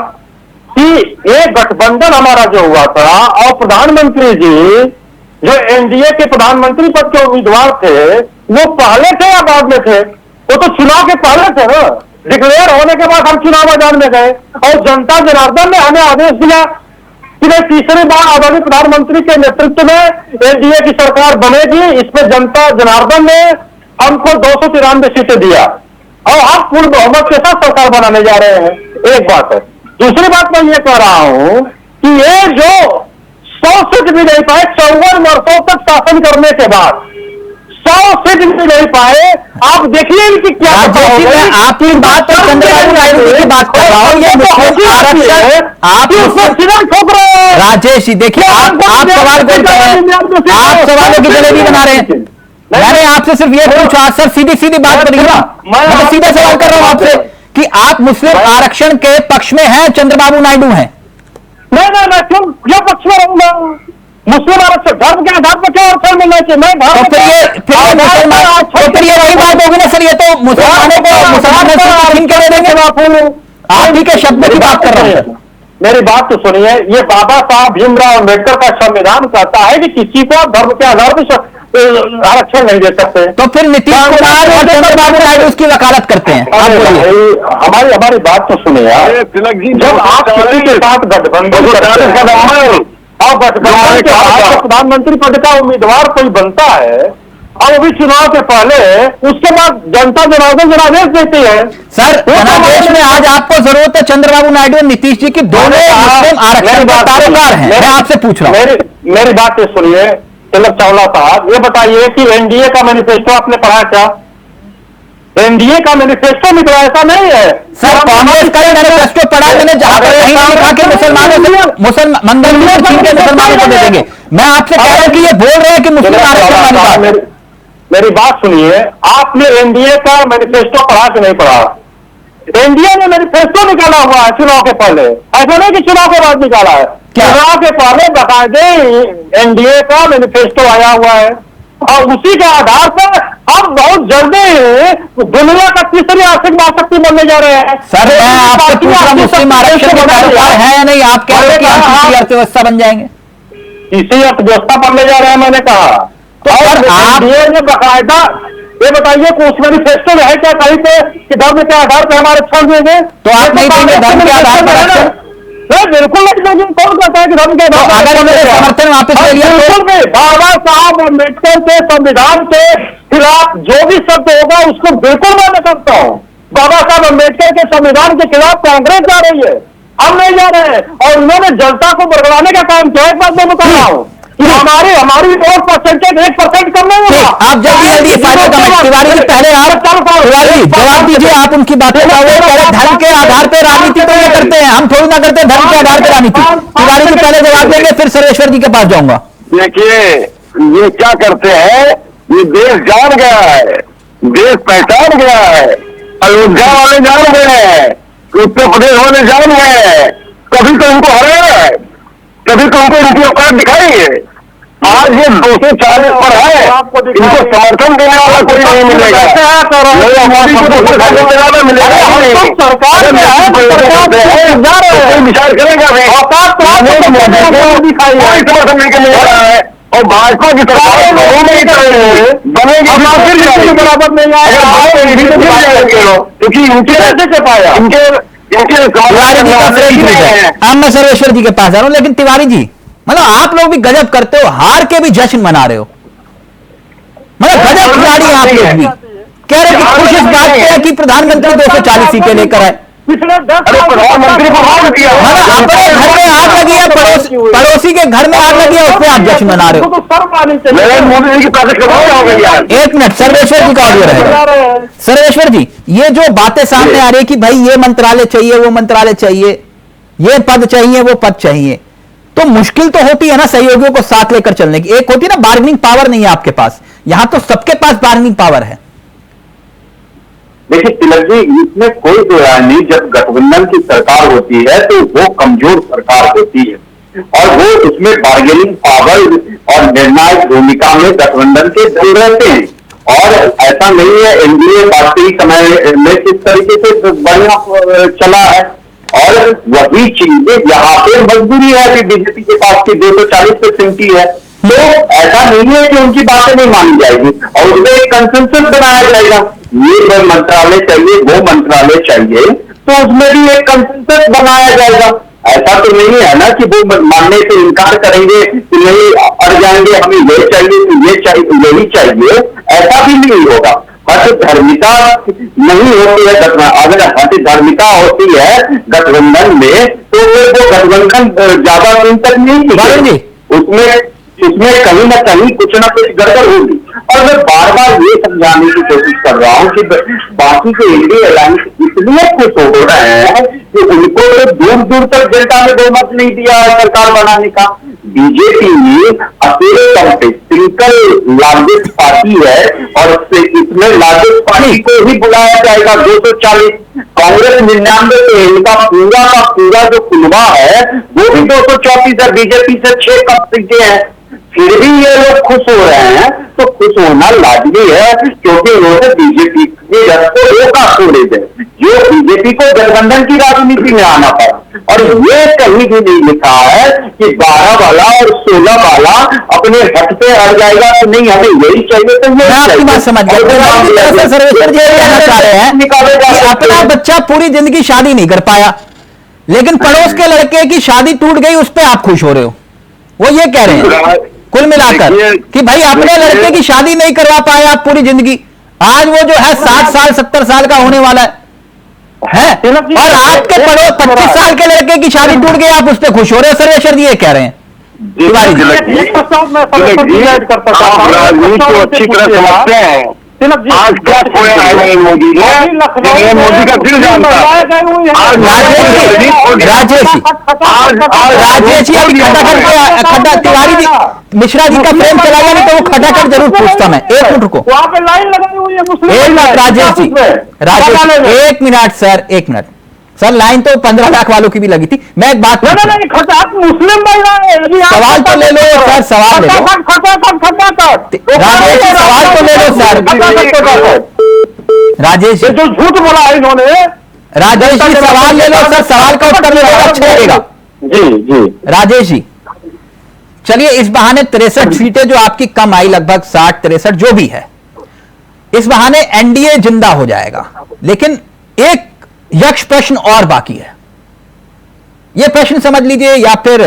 Speaker 7: कि ये गठबंधन हमारा जो हुआ था और प्रधानमंत्री जी जो एनडीए के प्रधानमंत्री पद के उम्मीदवार थे, वो पहले थे या बाद में थे? वो तो चुनाव के पहले थे ना। डिक्लेयर होने के बाद हम चुनाव मैदान में गए और जनता जनार्दन ने हमें आदेश दिया कि भाई तीसरी बार आदरणीय प्रधानमंत्री के नेतृत्व में एनडीए की सरकार बनेगी। इसमें जनता जनार्दन ने हमको 293 सीटें दिया और हम पूर्ण बहुमत के साथ सरकार बनाने जा रहे हैं। एक बात है। दूसरी बात मैं ये कह रहा हूं कि ये जो 100 सीट भी नहीं पाए 54 वर्षों तक शासन करने के बाद 100 सीट भी नहीं पाए, आप देखिए कि क्या
Speaker 5: आपकी बात तो चंद्रबाबू नायडू की बात कर रहा हूँ, ये आप उसमें ठोक रहे हैं। राजेश जी देखिए, आप सवाल बोल रहे हैं, आप सवालों की जलेबी बना रहे हैं। मैंने आपसे सिर्फ ये पूछा सर, सीधी सीधी बात करिए ना, मैं सीधा सवाल कर रहा हूँ आपसे कि आप मुस्लिम आरक्षण के पक्ष में हैं, चंद्रबाबू नायडू हैं?
Speaker 7: नहीं, क्यों पक्ष में रहूंगा? मुस्लिम आरक्षण धर्म के आधार पर क्या आरक्षण मिलना चाहिए? मैं
Speaker 5: तो फिर ये वही बात होगी ना सर, ये तो मुसलमानों को मुसलमान के देंगे। आप ही के शब्द की बात कर रहे हैं।
Speaker 7: मेरी बात तो सुनिए, ये बाबा साहब भीमराव अम्बेडकर का संविधान कहता है कि किसी को धर्म के आधार पर आरक्षण नहीं दे सकते।
Speaker 5: तो फिर नीतीश कुमार और चंद्रबाबू नायडू उसकी वकालत करते हैं।
Speaker 7: हमारी बात तो सुनिए, जब आप किसी के साथ गठबंधन और गठबंधन के बाद प्रधानमंत्री पद का उम्मीदवार कोई बनता है और अभी चुनाव के पहले उसके बाद जनता जनार्दन जनादेश देती है।
Speaker 5: सर, जनादेश में आज आपको जरूरत है चंद्रबाबू नायडू और नीतीश जी की, दोनों मुस्लिम आरक्षण के तारोकार हैं। मैं आपसे पूछ रहा हूँ,
Speaker 7: मेरी बात ये सुनिए तिलक चावला साहब, ये बताइए कि एनडीए का मैनिफेस्टो आपने पढ़ा क्या? एनडीए का मैनिफेस्टो निकला, ऐसा नहीं है
Speaker 5: सर। कांग्रेस का मैनिफेस्टो पढ़ा मैंने, जहां पर कहीं लिखा कि मुसलमानों मंदिर मुसलमानों को दे देंगे। मैं आपसे कह रहा हूं कि ये बोल रहे हैं कि मुस्लिम आरक्षण वाली बात।
Speaker 7: मेरी बात सुनिए, आपने एनडीए का मैनिफेस्टो पढ़ा कि नहीं पढ़ा? एनडीए ने मैनिफेस्टो निकाला हुआ है चुनाव के पहले, ऐसा नहीं कि चुनाव के बाद निकाला है। चुनाव के पहले बाकायदे एनडीए का मैनिफेस्टो आया हुआ है और उसी के आधार पर अब बहुत जल्दी दुनिया का तीसरी आर्थिक महाशक्ति बनने जा रहे हैं।
Speaker 5: सर मैं आपसे पूछ रहा हूं, मुस्लिम आरक्षण के कारोबार है या नहीं? आप कह रहे हैं कि हम तीसरी अर्थव्यवस्था बन जाएंगे?
Speaker 7: तीसरी अर्थव्यवस्था बनने जा रहे हैं, मैंने कहा।
Speaker 5: तो
Speaker 7: और एनडीए ने बाकायदा ये बताइए कि उस मैनिफेस्टो में है क्या कहीं पे कि धर्म के आधार पर हमारे क्षण देंगे?
Speaker 5: तो आप नहीं देंगे धर्म के आधार पर?
Speaker 7: बिल्कुल नहीं देंगे। कौन कहता है कि धर्म के आधार पर?
Speaker 5: अगर मेरे समर्थन वापस ले लिया
Speaker 7: बिल्कुल नहीं। बाबा साहब अम्बेडकर के संविधान के खिलाफ जो भी शब्द होगा उसको बिल्कुल मैं करता हूँ। बाबा साहब अम्बेडकर के संविधान के खिलाफ कांग्रेस जा रही है, हम नहीं जा रहे हैं। और उन्होंने जनता को बरगलाने का काम किया। एक बात मैं बता रहा हूँ, हमारी वोट परसेंटेज 1% कम नहीं होगा।
Speaker 5: आप जल्दी फाइनल कमेंट तिवारी जी, पहले आप तिवारी जी जवाब दीजिए, आप उनकी बातें धर्म के आधार पर राजनीति तो ये करते हैं, हम थोड़ी ना करते धर्म के आधार पर राजनीति। तिवारी जी पहले जवाब देंगे, फिर सर्वेश्वर जी के पास जाऊंगा।
Speaker 6: देखिए ये क्या करते हैं, ये देश जान गया है, देश पहचान गया है, अयोध्या वाले जान गए हैं, उत्तर प्रदेश वाले जान गए हैं, कभी तो उनको हराया है, कभी तो उनको इनकी औकात दिखाई है। आज ये 240 पर है, इनको समर्थन देने वाला कोई नहीं मिलेगा, मोदी को समर्थन देने वाला मिलेगा सरकार कोई विचार करेगा नहीं, कोई समर्थन नहीं करने वाला है। और भाजपा की सरकार बनेगी बराबर नहीं आएगा, क्योंकि इनके
Speaker 5: अब मैं सर्वेश्वर जी के पास जा रहा हूं, लेकिन तिवारी जी मतलब आप लोग भी गजब करते हो, हार के भी जश्न मना रहे हो। मतलब गजब खिलाड़ी आप लोग भी कह रहे कि खुश इस बात पे है कि प्रधानमंत्री 240 सीटें लेकर आए।
Speaker 7: पिछले 10
Speaker 6: प्रधानमंत्री को वोट दिया,
Speaker 5: अपने घर में आग लगी है, पड़ोसी के घर में आग लगी है, उस पर आप जश्न मना रहे हो।
Speaker 6: नरेंद्र मोदी जी की ताकत हो गई यार।
Speaker 5: एक मिनट, सर्वेश्वर जी का ऑडियो रहेगा। सर्वेश्वर जी, ये जो बातें सामने आ रही है कि भाई ये मंत्रालय चाहिए, वो मंत्रालय चाहिए, ये पद चाहिए, वो पद चाहिए, तो मुश्किल तो होती है ना सहयोगियों को साथ लेकर चलने की। एक होती है ना बार्गेनिंग पावर नहीं है आपके पास, यहां तो सबके पास बार्गेनिंग पावर है।
Speaker 9: देखिए तिलक जी, इसमें कोई दो राय नहीं, जब गठबंधन की सरकार होती है तो वो कमजोर सरकार होती है और वो उसमें बार्गेनिंग पावर और निर्णायक भूमिका में गठबंधन के दल रहते हैं। और ऐसा नहीं है एनडीए पार्टी समय में किस तरीके से बढ़िया चला है, और वही चीजें यहाँ पे मजबूरी है कि बीजेपी के पास की 240 पे सिमटी है, तो ऐसा नहीं है कि उनकी बातें नहीं मानी जाएगी और उसमें एक कंसेंसस बनाया जाएगा। ये मंत्रालय चाहिए, वो मंत्रालय चाहिए, तो उसमें भी एक कंसेंसस बनाया जाएगा। ऐसा तो नहीं है ना कि वो मानने से इनकार करेंगे कि नहीं, अड़ जाएंगे, हमें ये चाहिए तो ये चाहिए, यही चाहिए, ऐसा भी नहीं होगा। हट धर्मिता नहीं होती है गठबंधन, अगर हट धर्मिता होती है गठबंधन में तो वो गठबंधन ज्यादा दिन तक नहीं टिकेगी, उसमें कहीं ना कहीं कुछ ना कुछ गड़बड़ होगी। और मैं बार बार ये समझाने की कोशिश कर रहा हूँ कि बाकी के इंडिया अलायंस इसलिए खुश हो रहे हैं कि उनको तो दूर दूर तक जनता ने बहुमत नहीं दिया है सरकार बनाने का। बीजेपी अकेले सिंगल लार्जेस्ट पार्टी है और इसमें लार्जेस्ट पार्टी को ही बुलाया जाएगा 240, कांग्रेस 99 से इनका पूरा का पूरा जो कुलवा है वो भी 234 है, बीजेपी से 6 कम सीटें हैं, फिर भी ये लोग खुश हो रहे हैं। तो खुश होना लाजमी है क्योंकि उन्होंने बीजेपी के रथ को रोका थोड़े देर, जो बीजेपी को गठबंधन की राजनीति में आना पड़ा। और ये कहीं भी नहीं लिखा है कि 12 वाला और 16 वाला अपने हट पे अड़ जाएगा तो नहीं हमें यही चाहिए तो ये
Speaker 5: आपकी बात समझ गया। सर्वेश्वर जी कहना चाह रहे हैं अपना बच्चा पूरी जिंदगी शादी नहीं कर पाया, लेकिन पड़ोस के लड़के की शादी टूट गई, उस पर आप खुश हो रहे हो। वो ये कह रहे हैं कुल मिलाकर कि भाई अपने लड़के की शादी नहीं करवा पाए आप पूरी जिंदगी, आज वो जो है 60 साल 70 साल का होने वाला है और आपके पड़ोस 25 साल के लड़के की शादी टूट गई, आप उस पर खुश हो रहे हो। सर्वेश्वर जी ये कह रहे हैं।
Speaker 6: राजनीति को अच्छी तरह समझते हैं
Speaker 7: तिलक जी
Speaker 9: आज क्या खोया है नरेंद्र मोदी ने? नरेंद्र मोदी का दिल जानता है। आज
Speaker 5: राजेश जी अभी खड्डा तिवारी जी मिश्रा जी का प्रेम चलाया नहीं तो वो खटाखट जरूर पूछता मैं। एक मिनट रुको,
Speaker 7: वहां पे लाइन लगाई हुई है मुस्लिम।
Speaker 5: एक मिनट राजेश जी, एक मिनट सर, एक मिनट सर, लाइन तो 15 लाख वालों की भी लगी थी। मैं एक बात
Speaker 7: नहीं खटाखट मुस्लिम महिला
Speaker 5: सवाल तो ले लो सर, सवाल ले लो राजेश जी, सवाल तो ले लो सर। राजेश जी
Speaker 7: जो झूठ बोला है इन्होंने,
Speaker 5: राजेश जी सवाल ले लो सर, सवाल का उत्तर ले लो, अच्छा लगेगा।
Speaker 7: जी जी
Speaker 5: राजेश जी चलिए, इस बहाने 63 सीटें जो आपकी कम आई, लगभग 60-63 जो भी है, इस बहाने एनडीए जिंदा हो जाएगा। लेकिन एक यक्ष प्रश्न और बाकी है। यह प्रश्न समझ लीजिए या फिर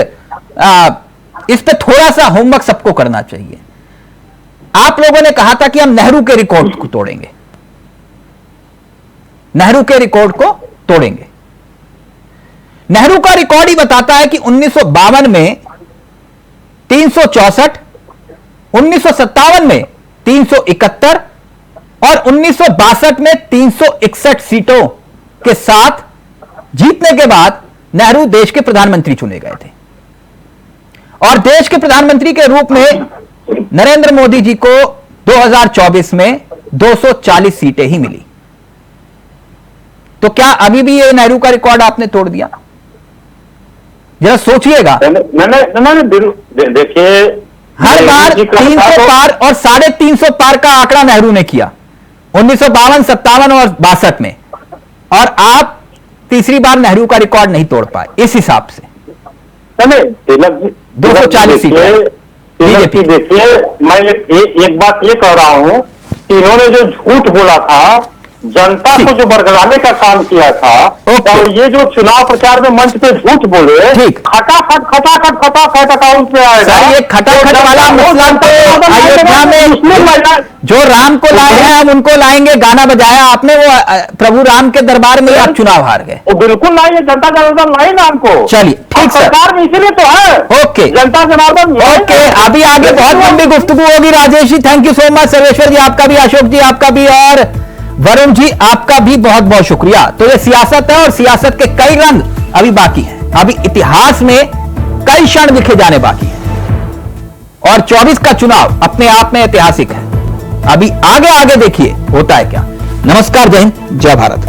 Speaker 5: इस पे थोड़ा सा होमवर्क सबको करना चाहिए। आप लोगों ने कहा था कि हम नेहरू के रिकॉर्ड को तोड़ेंगे, नेहरू के रिकॉर्ड को तोड़ेंगे। नेहरू का रिकॉर्ड ही बताता है कि 1952 में 364, 1957 में 371 और 1962 में 361 सीटों के साथ जीतने के बाद नेहरू देश के प्रधानमंत्री चुने गए थे और देश के प्रधानमंत्री के रूप में नरेंद्र मोदी जी को 2024 में 240 सीटें ही मिली। तो क्या अभी भी ये नेहरू का रिकॉर्ड आपने तोड़ दिया? जरा सोचिएगा।
Speaker 7: देखिए,
Speaker 5: हर बार 300 पार और 350 पार का आंकड़ा नेहरू ने किया 1952, 57 और 62 में, और आप तीसरी बार नेहरू का रिकॉर्ड नहीं तोड़ पाए। इस हिसाब से 240 सीटें बीजेपी।
Speaker 7: देखिए, मैं एक बात ये कह रहा हूं कि इन्होंने जो झूठ बोला था, जनता को जो बरगलाने का काम किया था, और ये जो चुनाव प्रचार में मंच पे झूठ बोले, खटाखट अकाउंट पे आएगा।
Speaker 5: ये खटाखट वाला मसला तो अयोध्या में जो राम को लाए हैं हम उनको लाएंगे, गाना बजाया आपने, वो प्रभु राम के दरबार में आप चुनाव हार गए।
Speaker 7: बिल्कुल लाइए, जनता जनार्दन लाए ना हमको।
Speaker 5: चलिए ठीक
Speaker 7: सरकार में इसीलिए तो है।
Speaker 5: ओके,
Speaker 7: जनता जनार्दन।
Speaker 5: ओके, अभी आगे बहुत लंबी गुफ्तगू होगी। Rajesh ji thank you so much, Sarveshwar ji आपका भी, अशोक जी आपका भी, और वरुण जी आपका भी बहुत बहुत शुक्रिया। तो ये सियासत है और सियासत के कई रंग अभी बाकी हैं। अभी इतिहास में कई क्षण लिखे जाने बाकी हैं और 24 का चुनाव अपने आप में ऐतिहासिक है। अभी आगे आगे देखिए होता है क्या। नमस्कार, जय हिंद, जय भारत।